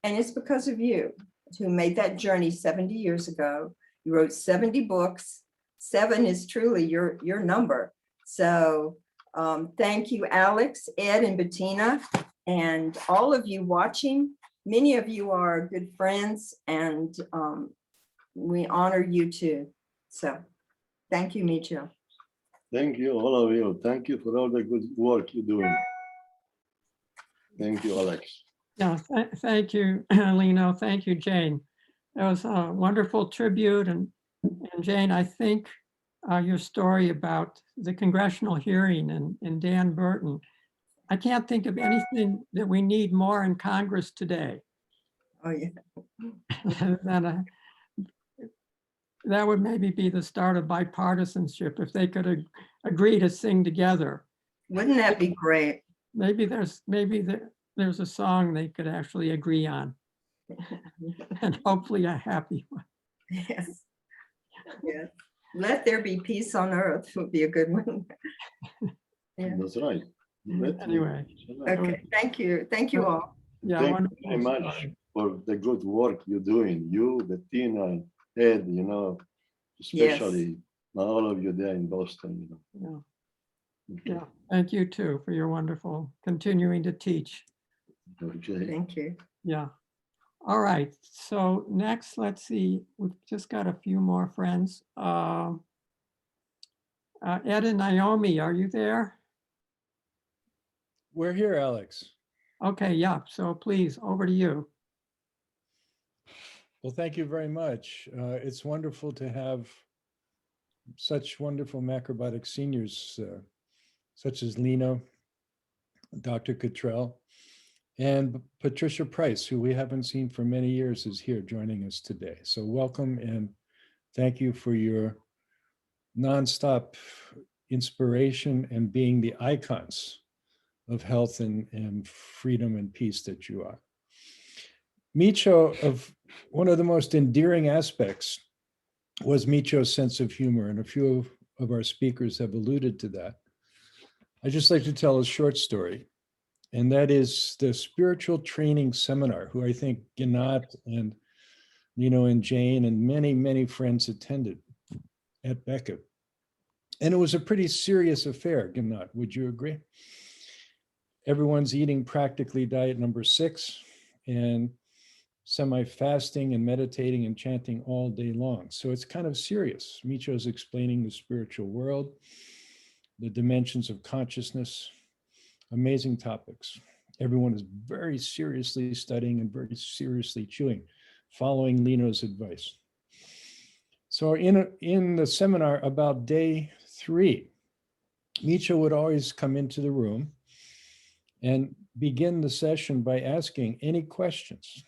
And it's because of you who made that journey 70 years ago. You wrote 70 books. 7 is truly your number. So thank you, Alex, Ed, and Bettina, and all of you watching. Many of you are good friends, and we honor you too. So thank you, Michio. Thank you, all of you. Thank you for all the good work you're doing. Thank you, Alex. Yeah, thank you, Lino. Thank you, Jane. That was a wonderful tribute. And Jane, I think your story about the congressional hearing and Dan Burton, I can't think of anything that we need more in Congress today. Oh, yeah. That would maybe be the start of bipartisanship if they could agree to sing together. Wouldn't that be great? Maybe there's a song they could actually agree on, and hopefully a happy one. Yes. Yes. Let there be peace on earth would be a good one. Yeah. That's right. Anyway. Okay, thank you. Thank you all. Yeah, Thank you wonderful very much story. for the good work you're doing. You, Bettina, and Ed, especially all of you there in Boston. Yeah. Okay. Yeah, thank you too for your wonderful continuing to teach. Okay. Thank you. Yeah. All right. So next, let's see. We've just got a few more friends. Ed and Naomi, are you there? We're here, Alex. Okay, yeah. So please, over to you. Well, thank you very much. It's wonderful to have such wonderful macrobiotic seniors, such as Lena, Dr. Cottrell, and Patricia Price, who we haven't seen for many years, is here joining us today. So welcome and thank you for your nonstop inspiration and being the icons of health and freedom and peace that you are. Michio, of one of the most endearing aspects was Michio's sense of humor, and a few of our speakers have alluded to that. I'd just like to tell a short story, and that is the spiritual training seminar, who I think Ginat and and Jane and many, many friends attended at Beckett. And it was a pretty serious affair, Ginat, would you agree? Everyone's eating practically diet number 6 and semi-fasting and meditating and chanting all day long. So it's kind of serious. Michio's explaining the spiritual world, the dimensions of consciousness, amazing topics. Everyone is very seriously studying and very seriously chewing, following Leno's advice. So in the seminar about day 3, Michio would always come into the room and begin the session by asking any questions.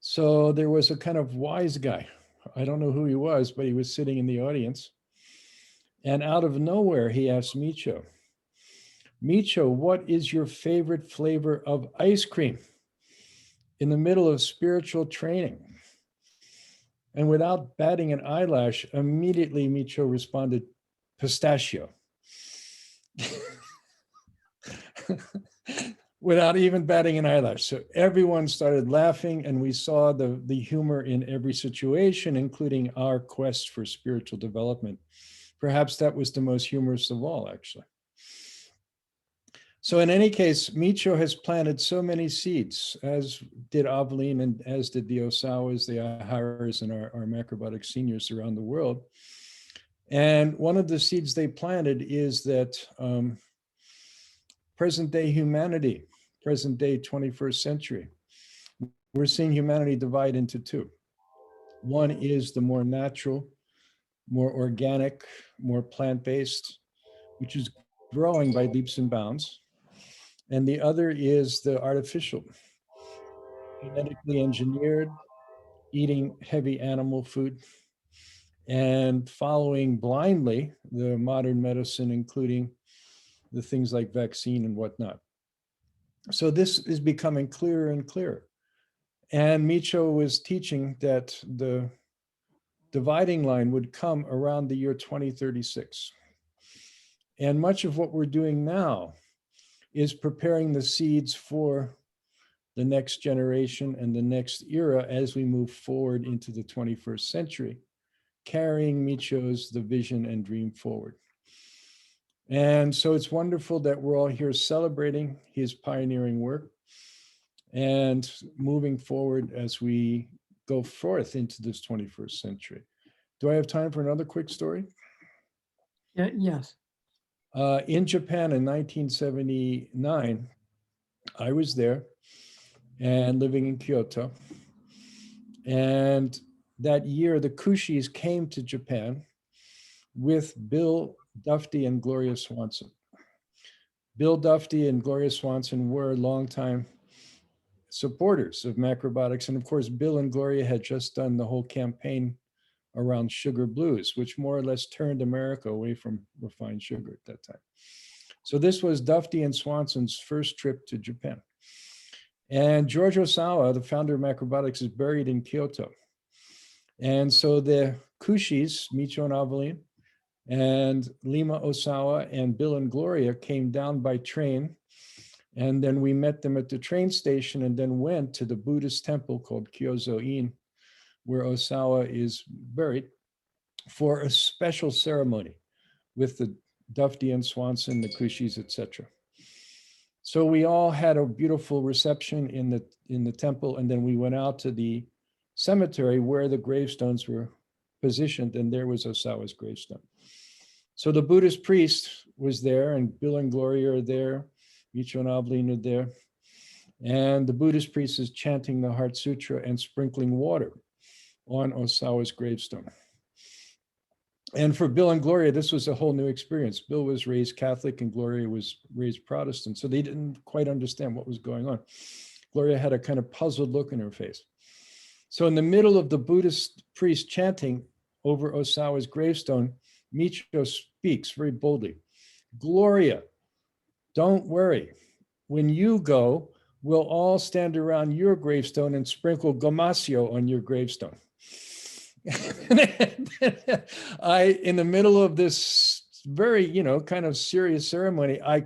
So there was a kind of wise guy. I don't know who he was, but he was sitting in the audience. And out of nowhere, he asked Michio, what is your favorite flavor of ice cream? In the middle of spiritual training. And without batting an eyelash, immediately Michio responded, pistachio. Without even batting an eyelash. So everyone started laughing, and we saw the humor in every situation, including our quest for spiritual development. Perhaps that was the most humorous of all, actually. So in any case, Michio has planted so many seeds, as did Aveline and as did the Osawas, the Aharas, and our macrobiotic seniors around the world. And one of the seeds they planted is that present-day humanity, present-day 21st century, we're seeing humanity divide into 2. One is the more natural, more organic, more plant-based, which is growing by leaps and bounds. And the other is the artificial, genetically engineered, eating heavy animal food, and following blindly the modern medicine, including the things like vaccine and whatnot. So this is becoming clearer and clearer. And Michio was teaching that the dividing line would come around the year 2036. And much of what we're doing now is preparing the seeds for the next generation and the next era as we move forward into the 21st century, carrying Michio's the vision and dream forward. And so it's wonderful that we're all here celebrating his pioneering work and moving forward as we go forth into this 21st century. Do I have time for another quick story? Yeah, yes. In Japan in 1979, I was there and living in Kyoto. And that year, the Kushis came to Japan with Bill Dufty and Gloria Swanson. Bill Dufty and Gloria Swanson were longtime supporters of macrobiotics. And of course, Bill and Gloria had just done the whole campaign around sugar blues, which more or less turned America away from refined sugar at that time. So this was Dufty and Swanson's first trip to Japan. And George Osawa, the founder of macrobiotics, is buried in Kyoto. And so the Kushis, Michio and Aveline, and Lima Osawa and Bill and Gloria came down by train. And then we met them at the train station and then went to the Buddhist temple called Kyozo-in, where Osawa is buried, for a special ceremony with the Dufty and Swanson, the Kushis, etc. So we all had a beautiful reception in the temple, and then we went out to the cemetery where the gravestones were positioned, and there was Osawa's gravestone. So the Buddhist priest was there, and Bill and Gloria are there, Michio and Evelyn are there, and the Buddhist priest is chanting the Heart Sutra and sprinkling water on Osawa's gravestone. And for Bill and Gloria, this was a whole new experience. Bill was raised Catholic and Gloria was raised Protestant, so they didn't quite understand what was going on. Gloria had a kind of puzzled look in her face. So in the middle of the Buddhist priest chanting over Osawa's gravestone, Michio speaks very boldly. Gloria, don't worry. When you go, we'll all stand around your gravestone and sprinkle gamasio on your gravestone. In the middle of this very, kind of serious ceremony, I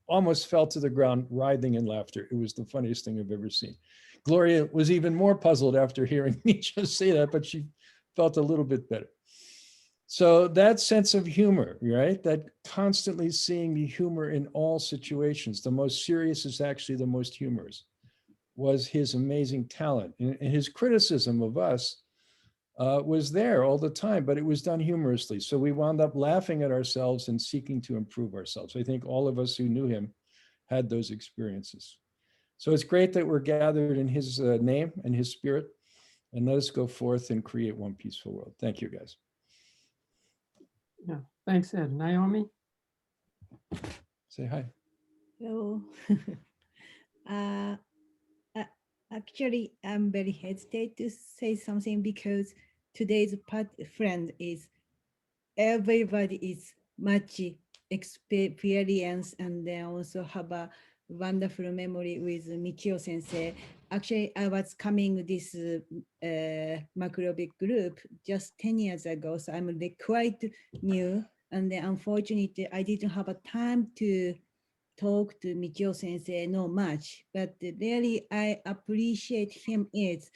almost fell to the ground writhing in laughter. It was the funniest thing I've ever seen. Gloria was even more puzzled after hearing me just say that, but she felt a little bit better. So that sense of humor, right? That constantly seeing the humor in all situations, the most serious is actually the most humorous, was his amazing talent. And his criticism of us was there all the time, but it was done humorously. So we wound up laughing at ourselves and seeking to improve ourselves. I think all of us who knew him had those experiences. So it's great that we're gathered in his name and his spirit, and let us go forth and create one peaceful world. Thank you, guys. Yeah, thanks, Ed. Naomi? Say hi. Hello. uh, Actually, I'm very hesitant to say something because today's friend is everybody is much experience and then also have a wonderful memory with Michio Sensei. Actually, I was coming this macrobit group just 10 years ago, so I'm quite new. And then unfortunately, I didn't have a time to talk to Michio Sensei not much, but really I appreciate him is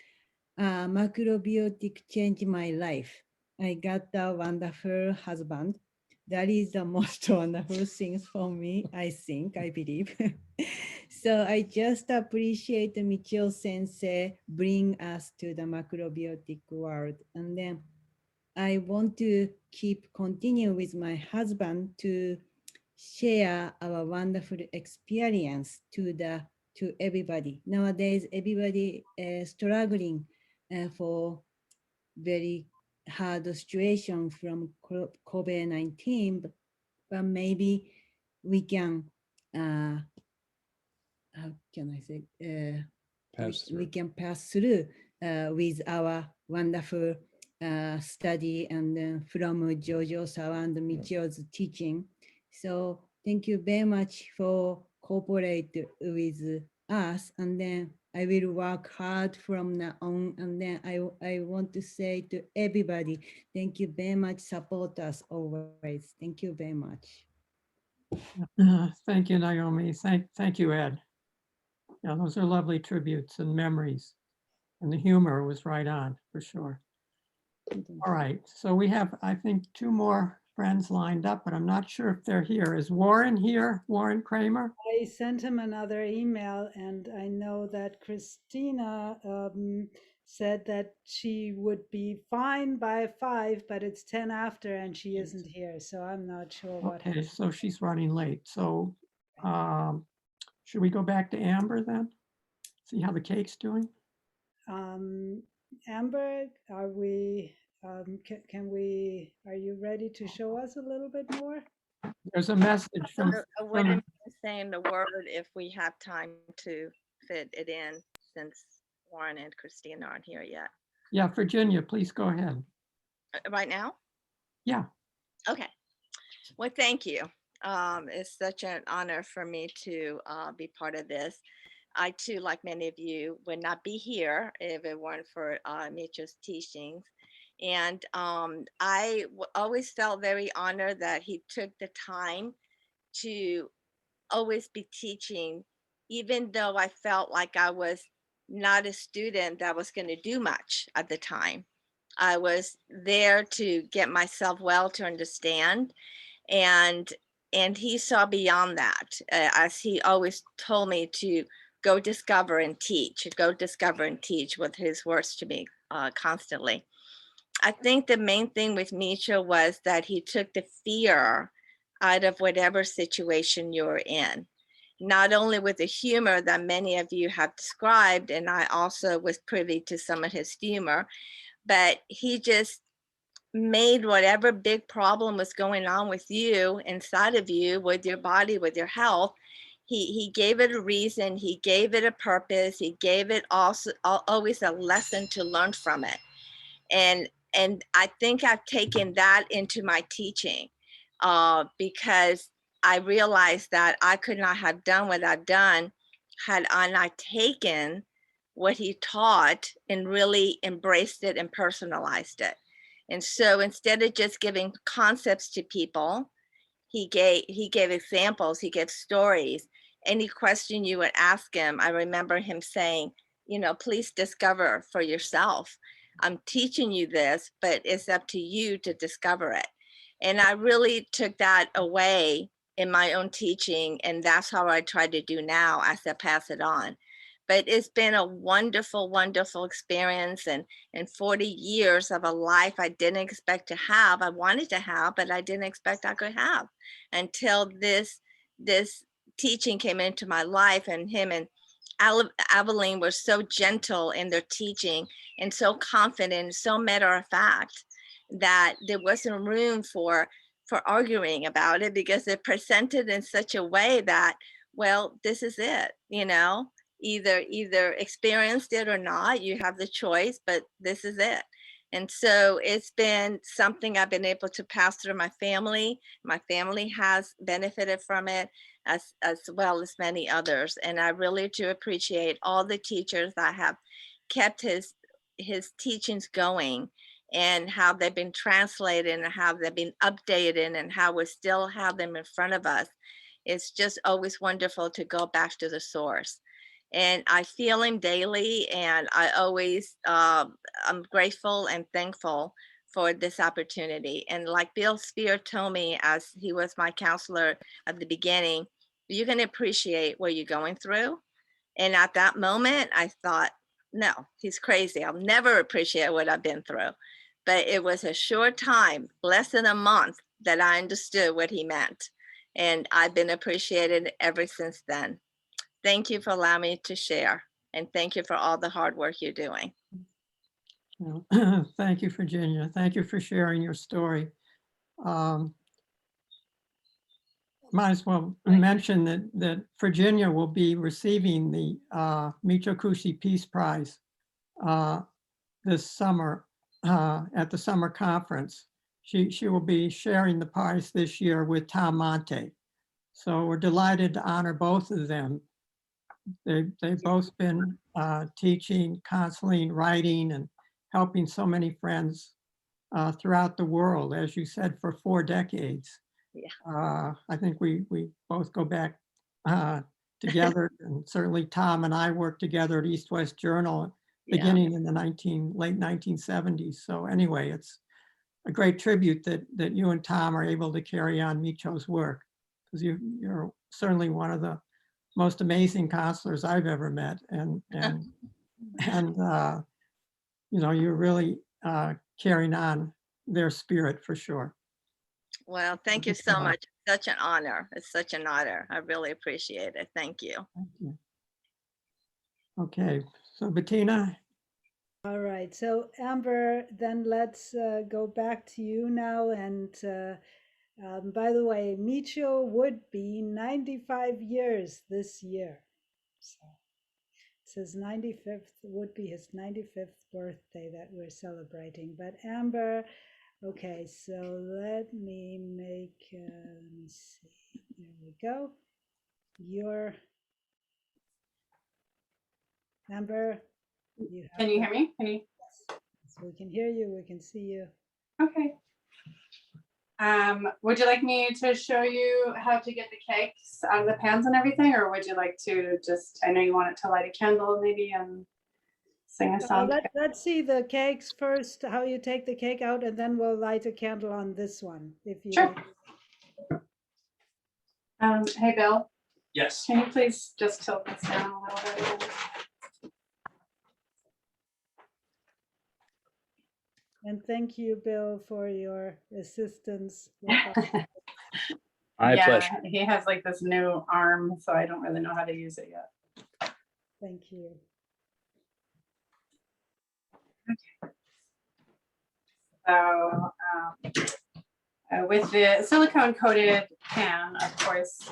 macrobiotic changed my life. I got a wonderful husband. That is the most wonderful things for me, I think, I believe. So I just appreciate Michio Sensei bring us to the macrobiotic world. And then I want to continue with my husband to share our wonderful experience to everybody. Nowadays, everybody struggling for very hard situation from COVID-19, but maybe we can, how can I say, we can pass through with our wonderful study and from Jojo Sawa and Michio's teaching. So thank you very much for cooperate with us, and then I will work hard from now on. And then I want to say to everybody, thank you very much, support us always. Thank you very much. Thank you, Naomi. Thank you, Ed. Yeah, those are lovely tributes and memories. And the humor was right on, for sure. All right, so we have, I think, two more friends lined up, but I'm not sure if they're here. Is Warren here, Warren Kramer? I sent him another email, and I know that Christina said that she would be fine by 5, but it's 10 after and she isn't here. So I'm not sure what Okay, happened. so she's running late. So should we go back to Amber then? See how the cake's doing? Amber, are you ready to show us a little bit more? There's a message from, I wouldn't mind saying the word if we have time to fit it in, since Warren and Christina aren't here yet. yeah, Virginia, please go ahead. Right now? Yeah. Okay. Well, thank you. It's such an honor for me to be part of this. I too, like many of you, would not be here if it weren't for Michio's teachings. And I always felt very honored that he took the time to always be teaching, even though I felt like I was not a student that was going to do much at the time. I was there to get myself well, to understand. And And he saw beyond that, as he always told me to go discover and teach, with his words to me constantly. I think the main thing with Michio was that he took the fear out of whatever situation you're in. Not only with the humor that many of you have described, and I also was privy to some of his humor, but he just made whatever big problem was going on with you, inside of you, with your body, with your health, he gave it a reason, he gave it a purpose, he gave it also always a lesson to learn from it. And I think I've taken that into my teaching, because I realized that I could not have done what I've done had I not taken what he taught and really embraced it and personalized it. And so instead of just giving concepts to people, he gave examples, he gave stories. Any question you would ask him, I remember him saying, you know, please discover for yourself. I'm teaching you this, but it's up to you to discover it. And I really took that away in my own teaching, and that's how I try to do now as I pass it on. But it's been a wonderful, wonderful experience, and 40 years of a life I didn't expect to have. I wanted to have, but I didn't expect I could have until this teaching came into my life. And him and Aveline were so gentle in their teaching and so confident, so matter of fact, that there wasn't room for arguing about it, because it presented in such a way that, well, this is it, you know, either experienced it or not, you have the choice, but this is it. And so it's been something I've been able to pass through my family. My family has benefited from it, as well as many others. And I really do appreciate all the teachers that have kept his teachings going, and how they've been translated and how they've been updated and how we still have them in front of us. It's just always wonderful to go back to the source. And I feel him daily, and I always, I'm grateful and thankful for this opportunity. And like Bill Spear told me, as he was my counselor at the beginning, you can appreciate what you're going through. And at that moment, I thought, no, he's crazy. I'll never appreciate what I've been through. But it was a short time, less than a month, that I understood what he meant. And I've been appreciated ever since then. Thank you for allowing me to share. And thank you for all the hard work you're doing. Well, thank you, Virginia. Thank you for sharing your story. Might as well mention that Virginia will be receiving the Michokushi Peace Prize this summer at the summer conference. She will be sharing the prize this year with Tom Monte. So we're delighted to honor both of them. They've both been teaching, counseling, writing, and helping so many friends throughout the world, as you said, for 4 decades. Yeah. I think we both go back together, and certainly Tom and I worked together at East West Journal beginning in the late 1970s. So anyway, it's a great tribute that you and Tom are able to carry on Micho's work, because you're certainly one of the most amazing counselors I've ever met, and you know, you're really carrying on their spirit for sure. Well, thank you so much. Such an honor. It's such an honor. I really appreciate it. Thank you. Thank you. Okay, so Bettina. All right, so Amber, then let's go back to you now. And by the way, Michio would be 95 years this year. So it's his 95th, would be his 95th birthday that we're celebrating. But Amber, okay, so let me see, there we go. Amber, Can you hear me? Yes, we can hear you, we can see you. okay. Would you like me to show you how to get the cakes out of the pans and everything, or would you like to just, I know you wanted to light a candle maybe and sing a song? Let's see the cakes first, how you take the cake out, and then we'll light a candle on this one, if you Sure. like. Hey, Bill, Yes. can you please just tilt this down a little bit? And thank you, Bill, for your assistance. with our- My Yeah, pleasure. he has like this new arm, so I don't really know how to use it yet. Thank you. So with the silicone coated pan, of course,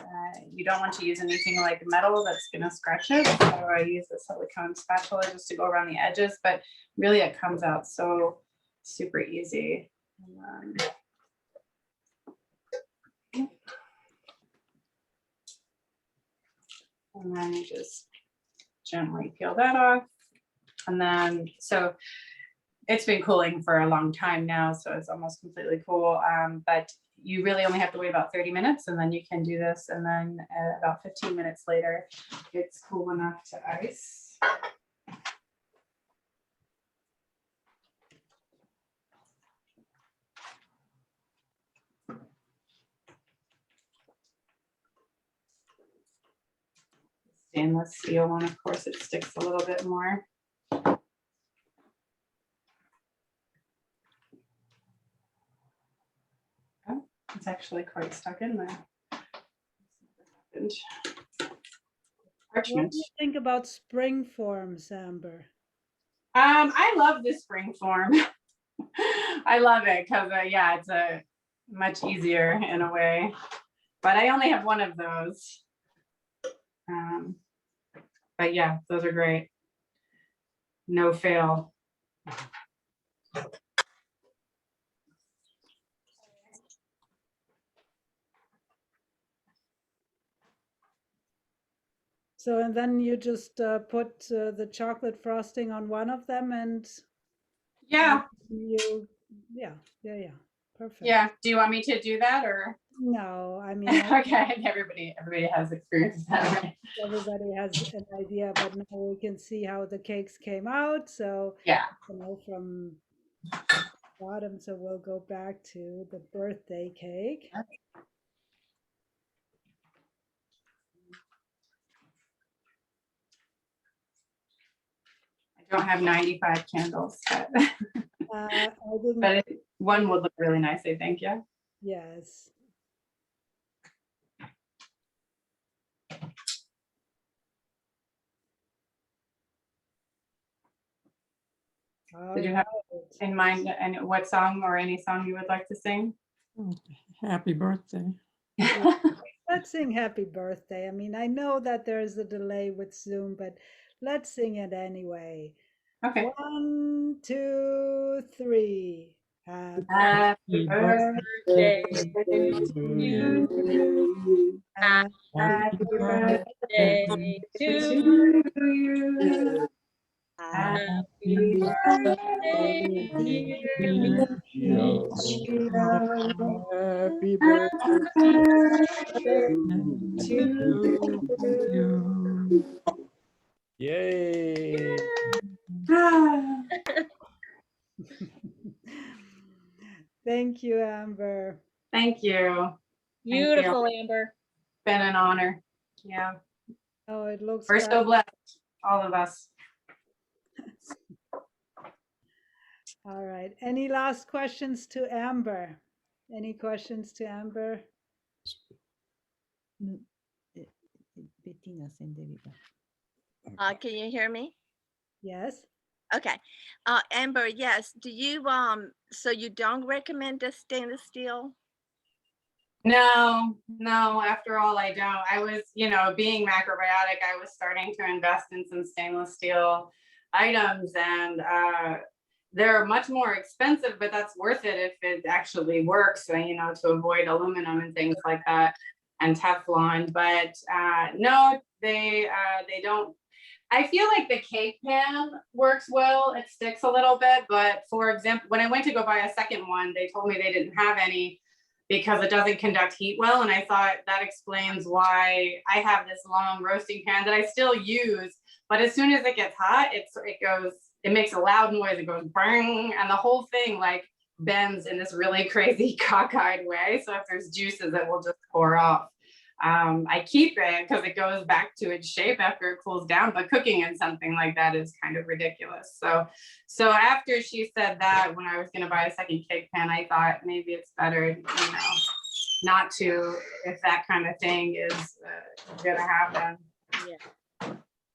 you don't want to use anything like metal that's going to scratch it. So I use the silicone spatula just to go around the edges, but really it comes out so super easy. And then you just gently peel that off. And then, so it's been cooling for a long time now, so it's almost completely cool. But you really only have to wait about 30 minutes and then you can do this. And then about 15 minutes later, it's cool enough to ice. Stainless steel one, of course, it sticks a little bit more. Oh, it's actually quite stuck in there. What Parchment. do you think about spring forms, Amber? I love this spring form. I love it because yeah, it's a much easier in a way. But I only have one of those. But yeah, those are great. No fail. So, and then you just put the chocolate frosting on one of them and Yeah, you, yeah, perfect. yeah. Do you want me to do that or? No, I mean, Okay, everybody has experienced that, right? everybody has an idea, but now we can see how the cakes came out. So, Yeah. you know, from bottom, so we'll go back to the birthday cake. I don't have 95 candles, but, I didn't, but one would look really nice, I think, yeah. yes. Did you have in mind and what song or any song you would like to sing? Happy birthday. Let's sing happy birthday. I mean, I know that there's a delay with Zoom, but let's sing it anyway. Okay. 1, 2, 3. Happy birthday to you. Happy birthday to you. Happy birthday, dear Michio. Happy birthday to you. Yay. Thank you, Amber. Thank you. Beautiful, Amber. Been an honor. Yeah. Oh, it looks We're so blessed, all of us. all right. Any last questions to Amber? Any questions to Amber? Bettina Senderiva. Can you hear me? Yes. Okay. Amber, yes. Do you, so you don't recommend the stainless steel? No, after all, I don't. I was, being macrobiotic, I was starting to invest in some stainless steel items and they're much more expensive, but that's worth it if it actually works, to avoid aluminum and things like that and Teflon. But no, they don't. I feel like the cake pan works well. It sticks a little bit, but for example, when I went to go buy a second one, they told me they didn't have any because it doesn't conduct heat well. And I thought that explains why I have this long roasting pan that I still use, but as soon as it gets hot, it makes a loud noise. It goes bang, and the whole thing like bends in this really crazy cockeyed way. So if there's juices, it will just pour off. I keep it because it goes back to its shape after it cools down, but cooking in something like that is kind of ridiculous. So after she said that, when I was going to buy a second cake pan, I thought maybe it's better, not to, if that kind of thing is going to happen. Yeah.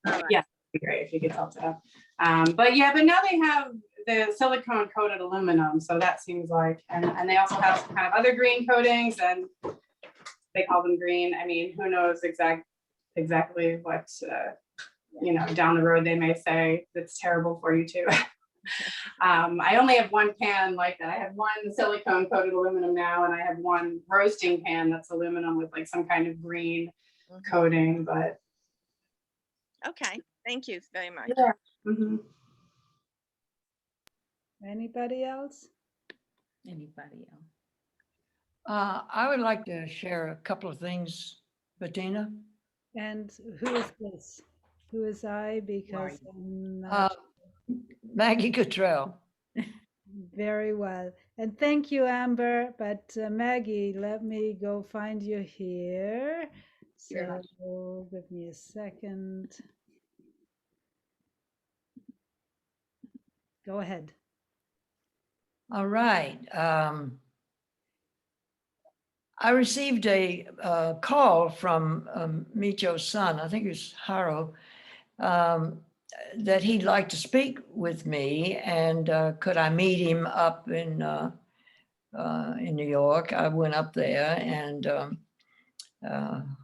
All right. Yeah, it'd be great if you could help it up. But now they have the silicone coated aluminum, so that seems like, and they also have some kind of other green coatings, and they call them green. I mean, who knows exactly what, down the road they may say that's terrible for you too. I only have one pan like that. I have one silicone coated aluminum now, and I have one roasting pan that's aluminum with like some kind of green coating, but. Okay, thank you very much. Yeah. Mhm. Anybody else? Anybody else? I would like to share a couple of things, Bettina. And who is this? Who is I? Because I'm not Uh, Maggie Cottrell. very well. And thank you, Amber. But Maggie, let me go find you here. So give me a second. Go ahead. All right. I received a call from Micho's son, I think it was Haro, that he'd like to speak with me, and could I meet him up in New York. I went up there, and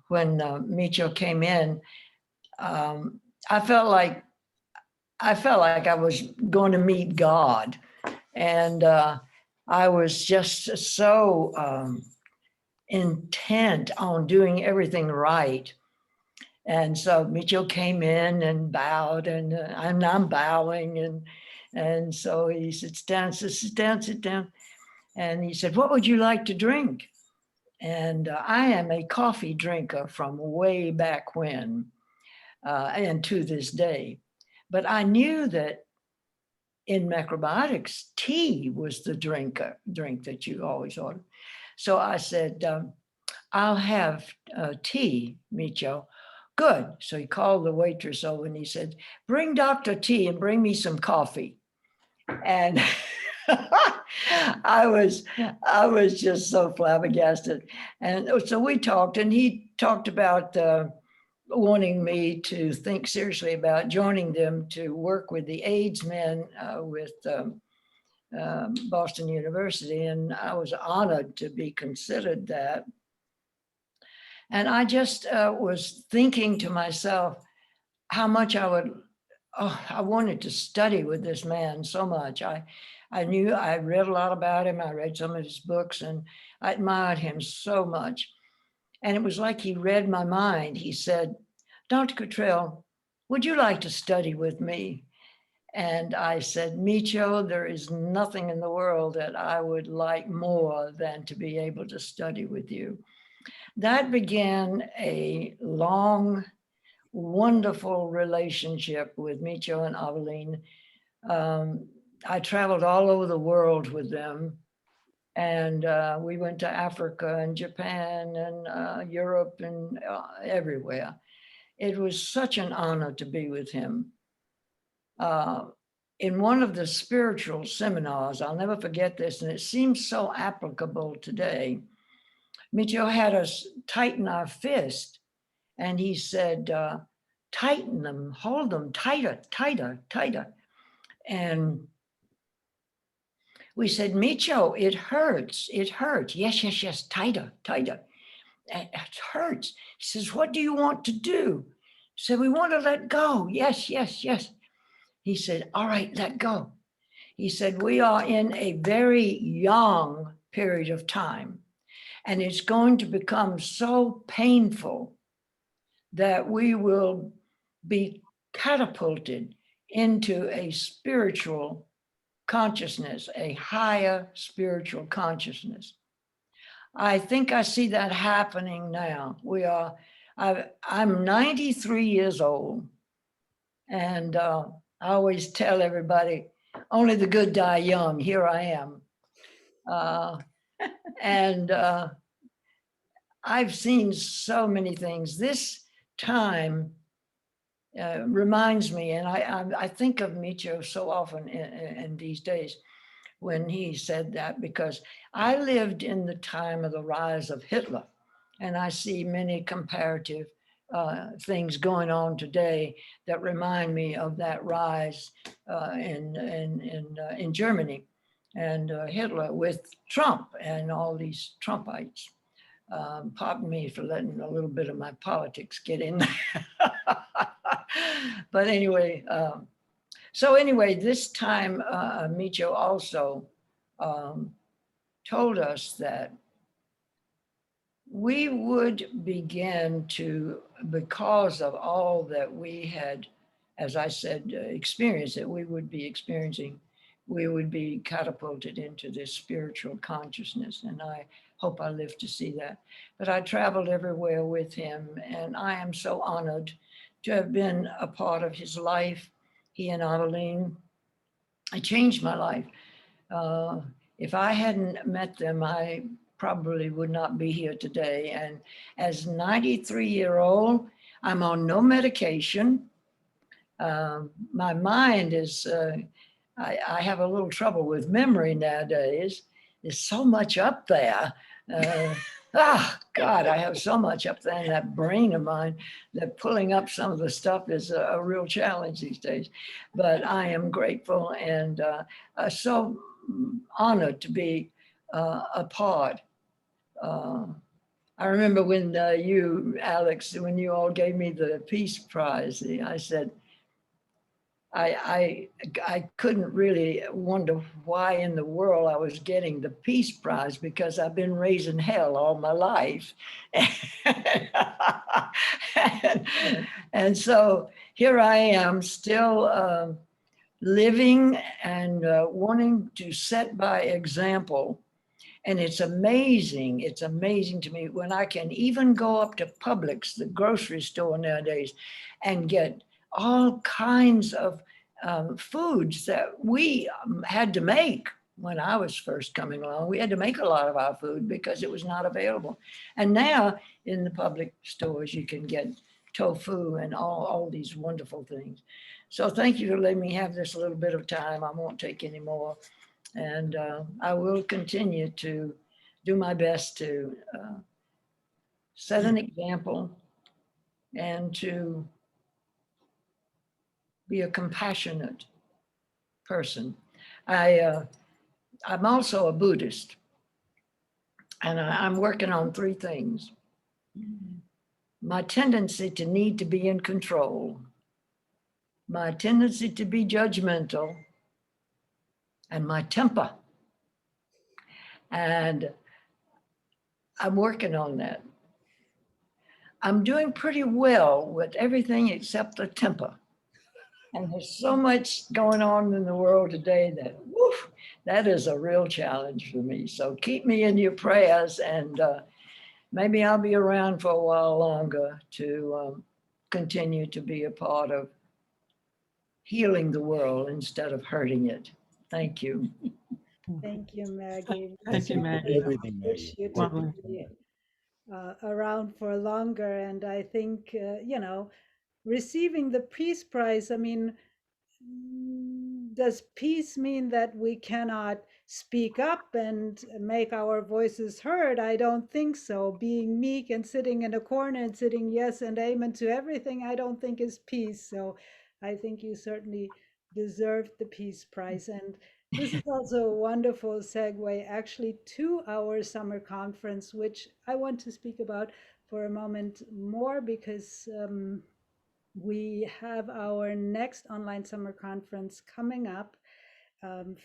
when Micho came in, I felt like I was going to meet God, and I was just so intent on doing everything right. And so Micho came in and bowed, and I'm bowing, and so he sits down, sit down. And he said, "What would you like to drink?" And I am a coffee drinker from way back when, and to this day. But I knew that in macrobiotics, tea was the drink that you always order. So I said, "I'll have tea, Micho." Good. So he called the waitress over and he said, "Bring Dr. T and bring me some coffee." And I was just so flabbergasted. And so we talked, and he talked about wanting me to think seriously about joining them to work with the AIDS men with Boston University. And I was honored to be considered that. And I just was thinking to myself how much I wanted to study with this man so much. I knew, I read a lot about him. I read some of his books, and I admired him so much. And it was like he read my mind. He said, "Dr. Cottrell, would you like to study with me?" And I said, "Micho, there is nothing in the world that I would like more than to be able to study with you." That began a long, wonderful relationship with Micho and Aveline. I traveled all over the world with them, and we went to Africa and Japan and Europe and everywhere. It was such an honor to be with him. In one of the spiritual seminars, I'll never forget this, and it seems so applicable today, Micho had us tighten our fist, and he said, "Tighten them, hold them tighter, tighter, tighter." And we said, "Micho, it hurts, it hurts." "Yes, yes, yes, tighter, tighter. It hurts." He says, "What do you want to do?" He said, "We want to let go." "Yes, yes, yes." He said, "All right, let go." He said, "We are in a very young period of time, and it's going to become so painful that we will be catapulted into a spiritual consciousness, a higher spiritual consciousness." I think I see that happening now. I'm 93 years old, and I always tell everybody, only the good die young. Here I am. And I've seen so many things. This time reminds me, and I think of Michio so often in these days when he said that, because I lived in the time of the rise of Hitler, and I see many comparative things going on today that remind me of that rise in Germany and Hitler with Trump and all these Trumpites. Pardon me for letting a little bit of my politics get in there. But anyway, so anyway, this time Michio also told us that we would begin to, because of all that we had, as I said, experienced, that we would be experiencing, we would be catapulted into this spiritual consciousness. And I hope I live to see that. But I traveled everywhere with him, and I am so honored to have been a part of his life. He and Adeline, it changed my life. If I hadn't met them, I probably would not be here today. And as 93-year-old, I'm on no medication. My mind is, I have a little trouble with memory nowadays. There's so much up there. God, I have so much up there in that brain of mine that pulling up some of the stuff is a real challenge these days. But I am grateful and so honored to be a part. I remember when you, Alex, when you all gave me the Peace Prize, I said, I couldn't really wonder why in the world I was getting the Peace Prize, because I've been raising hell all my life. and so here I am still living and wanting to set by example. And it's amazing to me when I can even go up to Publix, the grocery store nowadays, and get all kinds of foods that we had to make when I was first coming along. We had to make a lot of our food because it was not available. And now in the public stores, you can get tofu and all these wonderful things. So thank you for letting me have this little bit of time. I won't take any more. And I will continue to do my best to set an example and to be a compassionate person. I'm also a Buddhist, and I'm working on three things. My tendency to need to be in control, my tendency to be judgmental, and my temper. And I'm working on that. I'm doing pretty well with everything except the temper. And there's so much going on in the world today that, woof, that is a real challenge for me. So keep me in your prayers, and maybe I'll be around for a while longer to continue to be a part of healing the world instead of hurting it. Thank you. Thank you, Maggie. Thank you, Maggie. Everything, Wish Maggie. you to Lovely. be around for longer. And I think, receiving the Peace Prize, I mean, does peace mean that we cannot speak up and make our voices heard? I don't think so. Being meek and sitting in a corner and sitting yes and amen to everything, I don't think is peace. So I think you certainly deserved the Peace Prize. And this is also a wonderful segue actually to our summer conference, which I want to speak about for a moment more, because we have our next online summer conference coming up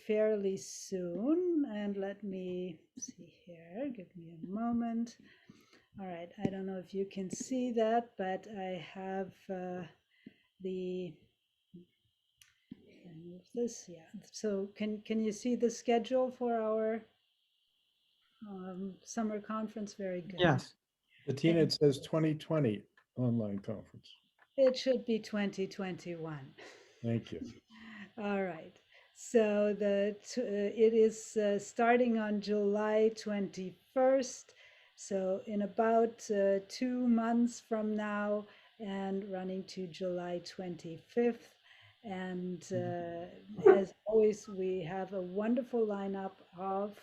fairly soon. And let me see here, give me a moment. All right, I don't know if you can see that, but I have the, move this, yeah. So can you see the schedule for our summer conference? Very good. Yes. Bettina, it says 2020 online conference. It should be 2021. Thank you. All right. So it is starting on July 21st So in about 2 months from now and running to July 25th. And as always, we have a wonderful lineup of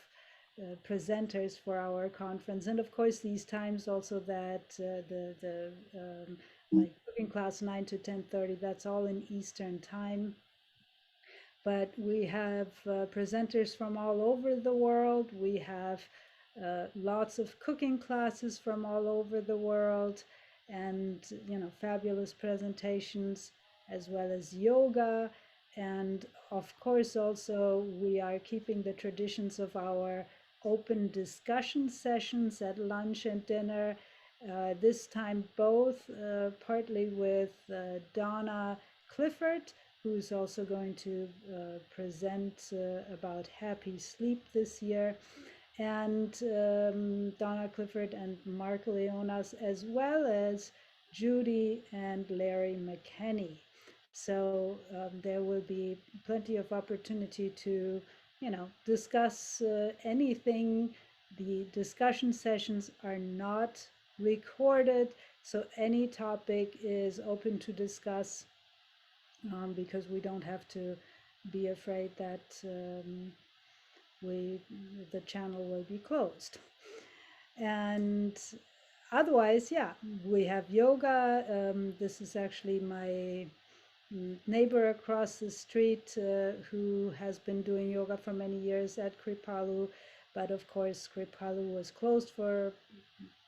presenters for our conference. And of course, these times also that like cooking class 9 to 10:30, that's all in Eastern time. But we have presenters from all over the world. We have lots of cooking classes from all over the world, and fabulous presentations, as well as yoga. And of course, also we are keeping the traditions of our open discussion sessions at lunch and dinner. This time both partly with Donna Clifford, who's also going to present about happy sleep this year, and Donna Clifford and Mark Leonas, as well as Judy and Larry McKenney. So there will be plenty of opportunity to, discuss anything. The discussion sessions are not recorded, so any topic is open to discuss, because we don't have to be afraid that the channel will be closed. And otherwise, yeah, we have yoga. This is actually my neighbor across the street who has been doing yoga for many years at Kripalu. But of course, Kripalu was closed for,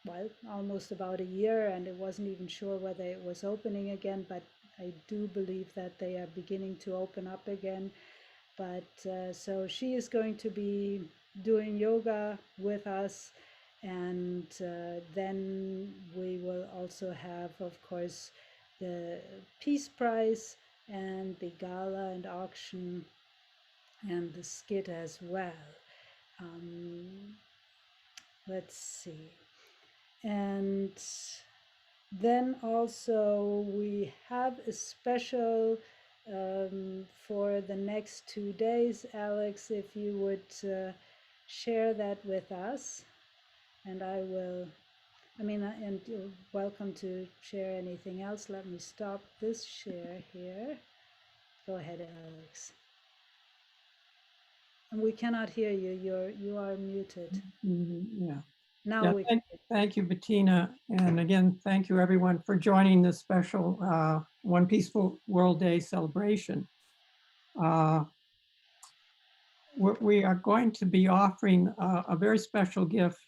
well, almost about a year, and it wasn't even sure whether it was opening again. But I do believe that they are beginning to open up again. But so she is going to be doing yoga with us. And then we will also have, of course, the Peace Prize and the gala and auction and the skit as well. Let's see. And then also we have a special for the next 2 days. Alex, if you would share that with us, and I will, and you're welcome to share anything else. Let me stop this share here. Go ahead, Alex. And we cannot hear you. You are muted. Yeah. Now Yeah, we can. thank you, Bettina. And again, thank you everyone for joining this special One Peaceful World Day celebration. We are going to be offering a very special gift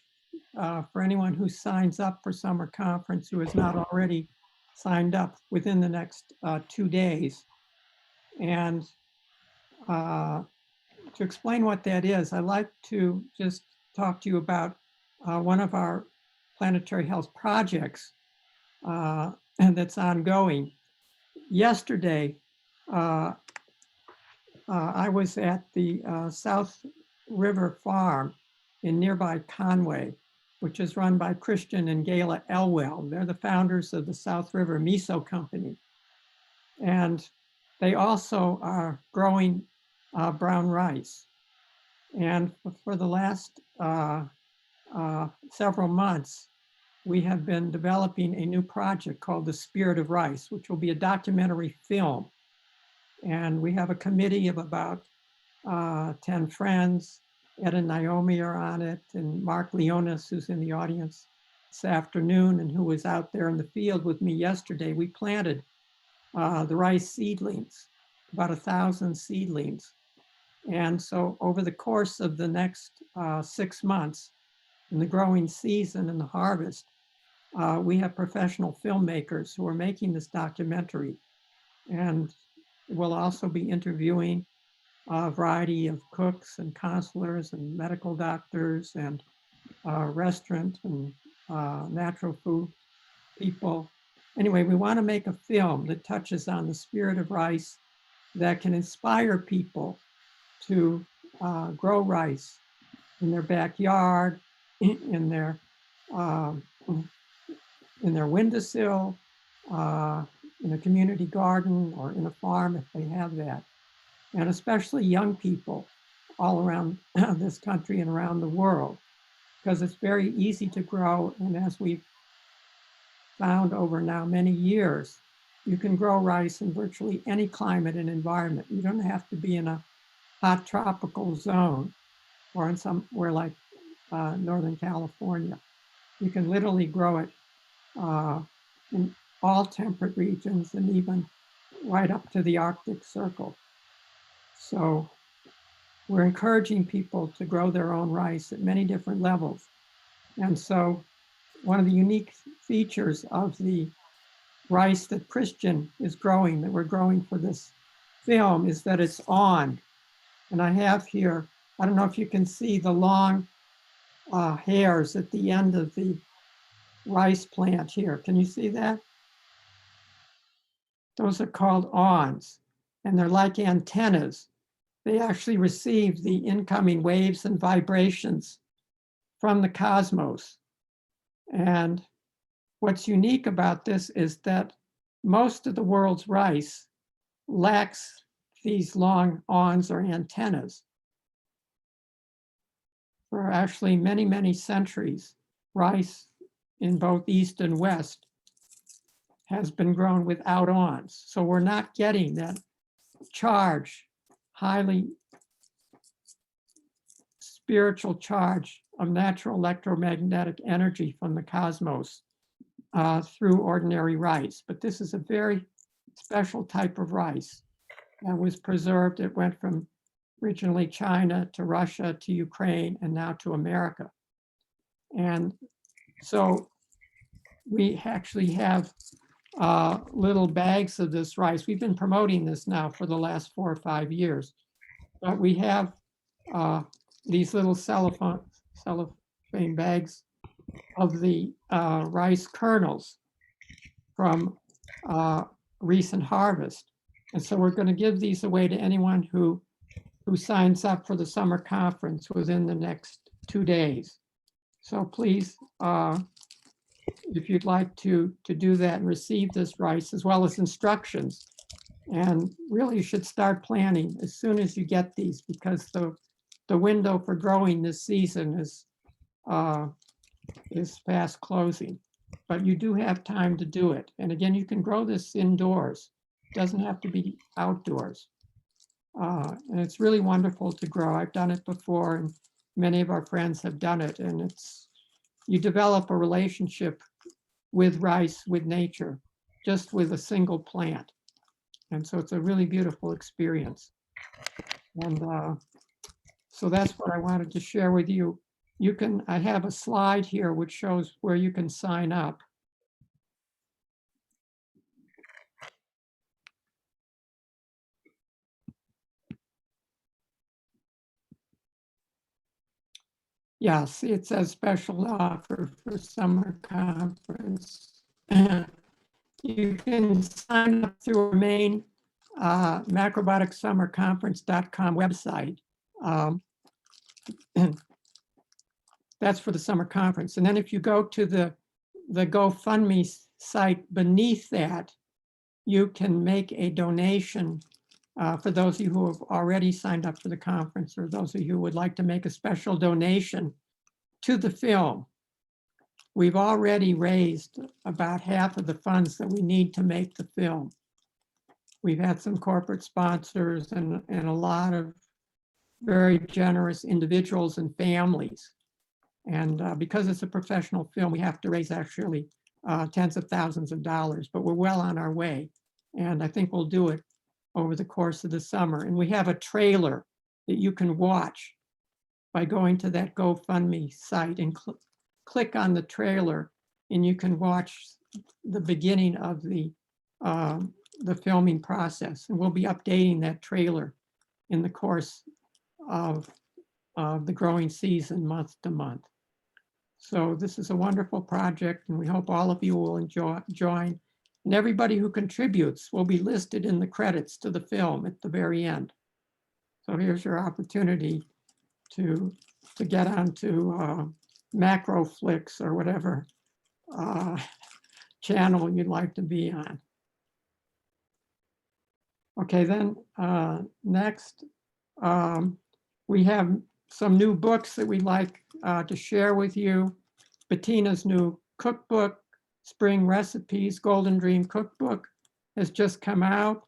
for anyone who signs up for summer conference who has not already signed up within the next 2 days. And to explain what that is, I'd like to just talk to you about one of our planetary health projects and that's ongoing. Yesterday, I was at the South River Farm in nearby Conway, which is run by Christian and Gayla Elwell. They're the founders of the South River Miso Company. And they also are growing brown rice. And for the last several months, we have been developing a new project called The Spirit of Rice, which will be a documentary film. And we have a committee of about 10 friends. Ed and Naomi are on it, and Mark Leonas, who's in the audience this afternoon and who was out there in the field with me yesterday. We planted the rice seedlings, about 1,000 seedlings. And so over the course of the next 6 months, in the growing season and the harvest, we have professional filmmakers who are making this documentary. And we'll also be interviewing a variety of cooks and counselors and medical doctors and restaurant and natural food people. Anyway, we want to make a film that touches on the spirit of rice, that can inspire people to grow rice in their backyard, in their windowsill, in a community garden, or in a farm if they have that. And especially young people all around this country and around the world. because it's very easy to grow. And as we've found over now many years, you can grow rice in virtually any climate and environment. You don't have to be in a hot tropical zone or in somewhere like Northern California. You can literally grow it in all temperate regions and even right up to the Arctic Circle. So we're encouraging people to grow their own rice at many different levels. And so one of the unique features of the rice that Christian is growing, that we're growing for this film, is that it's on. And I have here, I don't know if you can see the long hairs at the end of the rice plant here. Can you see that? Those are called awns, and they're like antennas. They actually receive the incoming waves and vibrations from the cosmos. And what's unique about this is that most of the world's rice lacks these long awns or antennas. For actually many, many centuries, rice in both East and West has been grown without awns. So we're not getting that charge, highly spiritual charge of natural electromagnetic energy from the cosmos through ordinary rice. But this is a very special type of rice that was preserved. It went from originally China to Russia to Ukraine and now to America. And so we actually have little bags of this rice. We've been promoting this now for the last 4 or 5 years, but we have these little cellophane bags of the rice kernels from recent harvest. And so we're going to give these away to anyone who signs up for the summer conference within the next 2 days. So please, if you'd like to do that and receive this rice as well as instructions. And really you should start planning as soon as you get these, because the window for growing this season is fast closing. But you do have time to do it. And again, you can grow this indoors. It doesn't have to be outdoors. And it's really wonderful to grow. I've done it before, and many of our friends have done it. And you develop a relationship with rice, with nature, just with a single plant. And so it's a really beautiful experience. And so that's what I wanted to share with you. I have a slide here which shows where you can sign up. Yeah, see, it says special offer for summer conference. You can sign up through our main macrobioticsummerconference.com website. That's for the summer conference. And then if you go to the GoFundMe site beneath that, you can make a donation for those of you who have already signed up for the conference, or those of you who would like to make a special donation to the film. We've already raised about half of the funds that we need to make the film. We've had some corporate sponsors and a lot of very generous individuals and families. And because it's a professional film, we have to raise actually tens of thousands of dollars, but we're well on our way. And I think we'll do it over the course of the summer. And we have a trailer that you can watch by going to that GoFundMe site and click on the trailer, and you can watch the beginning of the filming process. And we'll be updating that trailer in the course of the growing season, month to month. So this is a wonderful project, and we hope all of you will join. And everybody who contributes will be listed in the credits to the film at the very end. So here's your opportunity to get onto Macroflix or whatever channel you'd like to be on. Okay, then next we have some new books that we'd like to share with you. Bettina's new cookbook, Spring Recipes, Golden Dream Cookbook, has just come out.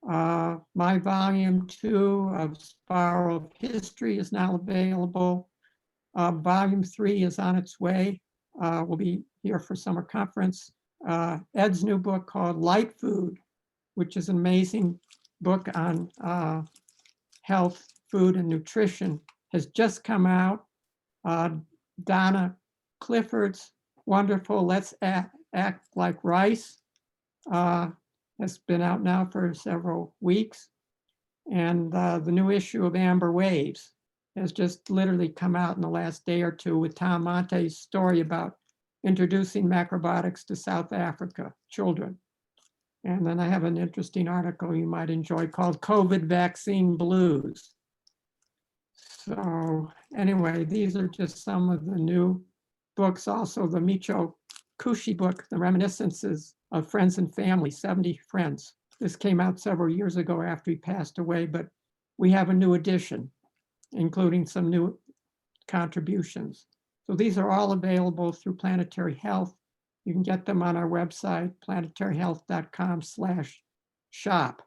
My volume 2 of Spiral History is now available. Volume 3 is on its way. We'll be here for summer conference. Ed's new book called Light Food, which is an amazing book on health, food, and nutrition, has just come out. Donna Clifford's wonderful Let's Act Like Rice has been out now for several weeks. And the new issue of Amber Waves has just literally come out in the last day or two with Tom Monte's story about introducing macrobiotics to South Africa children. And then I have an interesting article you might enjoy called COVID Vaccine Blues. So anyway, these are just some of the new books. Also the Michio Kushi book, The Reminiscences of Friends and Family, 70 Friends. This came out several years ago after he passed away, but we have a new edition, including some new contributions. So these are all available through Planetary Health. You can get them on our website, planetaryhealth.com/shop.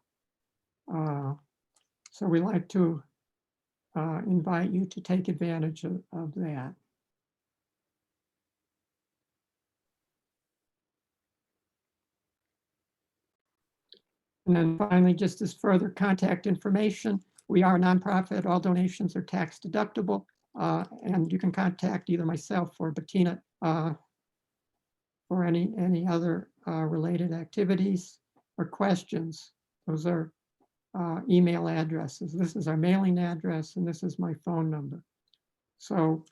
So we like to invite you to take advantage of that. And then finally, just as further contact information, we are a nonprofit. All donations are tax deductible. And you can contact either myself or Bettina for any other related activities or questions. Those are email addresses. This is our mailing address, and this is my phone number. So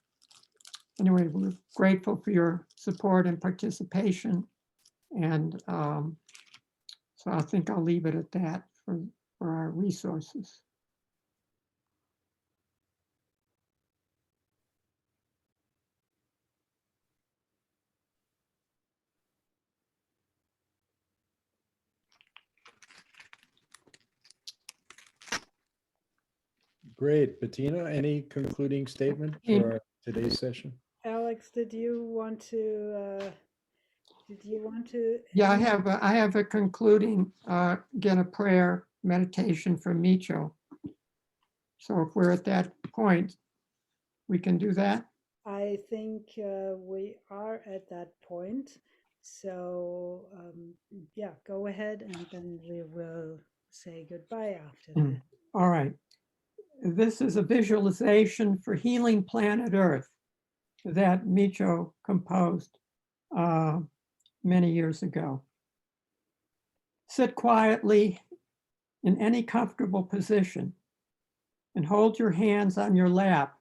anyway, we're grateful for your support and participation. And so I think I'll leave it at that for our resources. Great. Bettina, any concluding statement for today's session? Alex, did you want to? Yeah, I have a concluding, get a prayer meditation from Michio. So if we're at that point, we can do that. I think we are at that point. So yeah, go ahead, and then we will say goodbye after that. All right. This is a visualization for healing planet Earth that Michio composed many years ago. Sit quietly in any comfortable position and hold your hands on your lap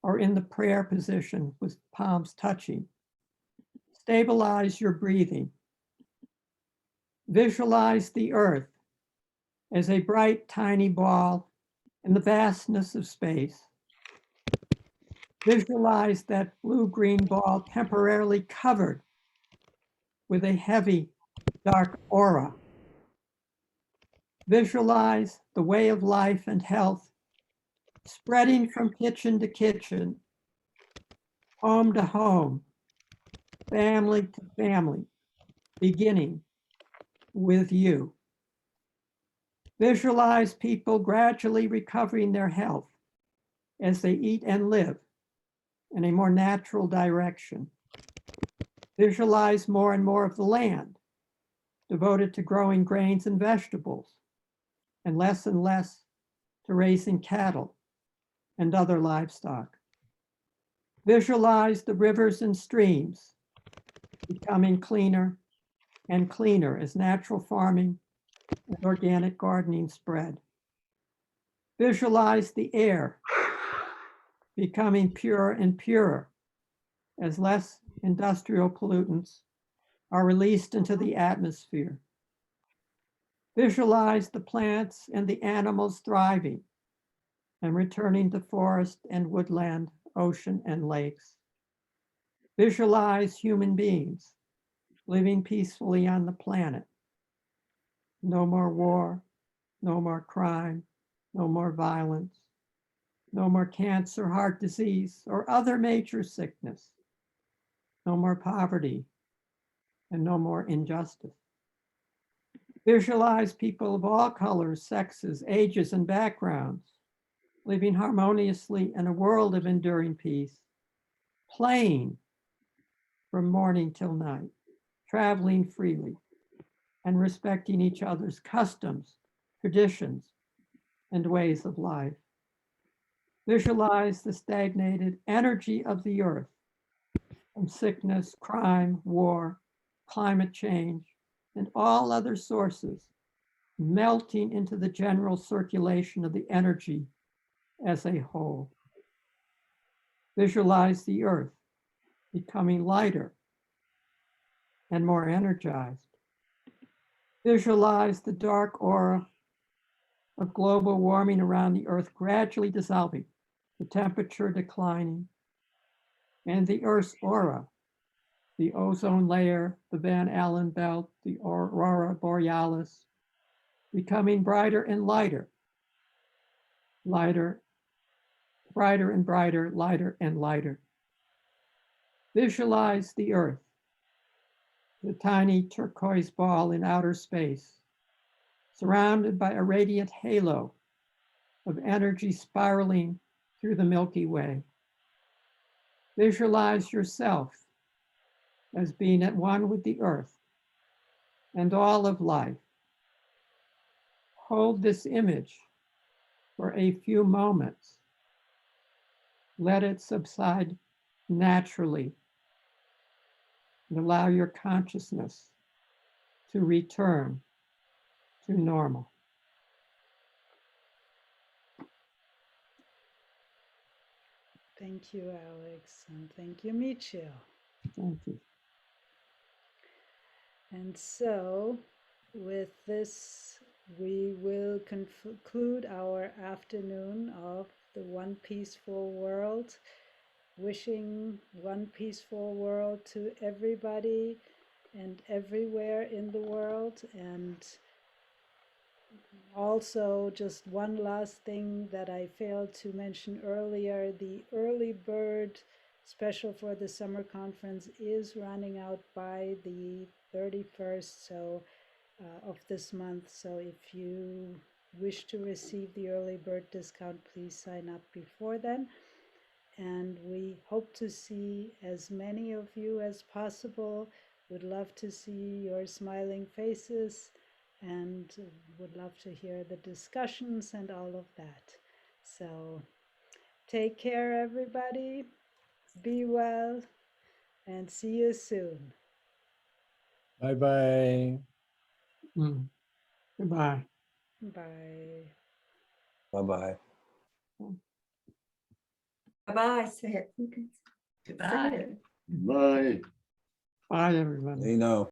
or in the prayer position with palms touching. Stabilize your breathing. Visualize the earth as a bright, tiny ball in the vastness of space. Visualize that blue-green ball temporarily covered with a heavy, dark aura. Visualize the way of life and health spreading from kitchen to kitchen, home to home, family to family, beginning with you. Visualize people gradually recovering their health as they eat and live in a more natural direction. Visualize more and more of the land devoted to growing grains and vegetables, and less to raising cattle and other livestock. Visualize the rivers and streams becoming cleaner and cleaner as natural farming and organic gardening spread. Visualize the air becoming purer and purer as less industrial pollutants are released into the atmosphere. Visualize the plants and the animals thriving and returning to forest and woodland, ocean and lakes. Visualize human beings living peacefully on the planet. No more war, no more crime, no more violence, No more cancer, heart disease, or other major sickness. No more poverty, and no more injustice. Visualize people of all colors, sexes, ages, and backgrounds living harmoniously in a world of enduring peace, playing from morning till night, traveling freely, and respecting each other's customs, traditions, and ways of life. Visualize the stagnated energy of the earth from sickness, crime, war, climate change, and all other sources melting into the general circulation of the energy as a whole. Visualize the earth becoming lighter and more energized. Visualize the dark aura of global warming around the earth gradually dissolving, the temperature declining, and the earth's aura, the ozone layer, the Van Allen belt, the aurora borealis, becoming brighter and lighter, lighter, brighter and brighter, lighter and lighter. Visualize the earth, the tiny turquoise ball in outer space, surrounded by a radiant halo of energy spiraling through the Milky Way. Visualize yourself as being at one with the earth and all of life. Hold this image for a few moments. Let it subside naturally and allow your consciousness to return to normal. Thank you, Alex, and thank you, Michio. Thank you. And so, with this, we will conclude our afternoon of the One Peaceful World. Wishing one peaceful world to everybody and everywhere in the world. And also, just one last thing that I failed to mention earlier, the early bird special for the summer conference is running out by the 31st of this month. So if you wish to receive the early bird discount, please sign up before then. And we hope to see as many of you as possible. Would love to see your smiling faces and would love to hear the discussions and all of that. So take care, everybody. Be well and see you soon. Bye-bye. Goodbye. Bye. Bye-bye. Bye-bye. Say it. Goodbye. Say it. Bye. Bye, everybody. You know.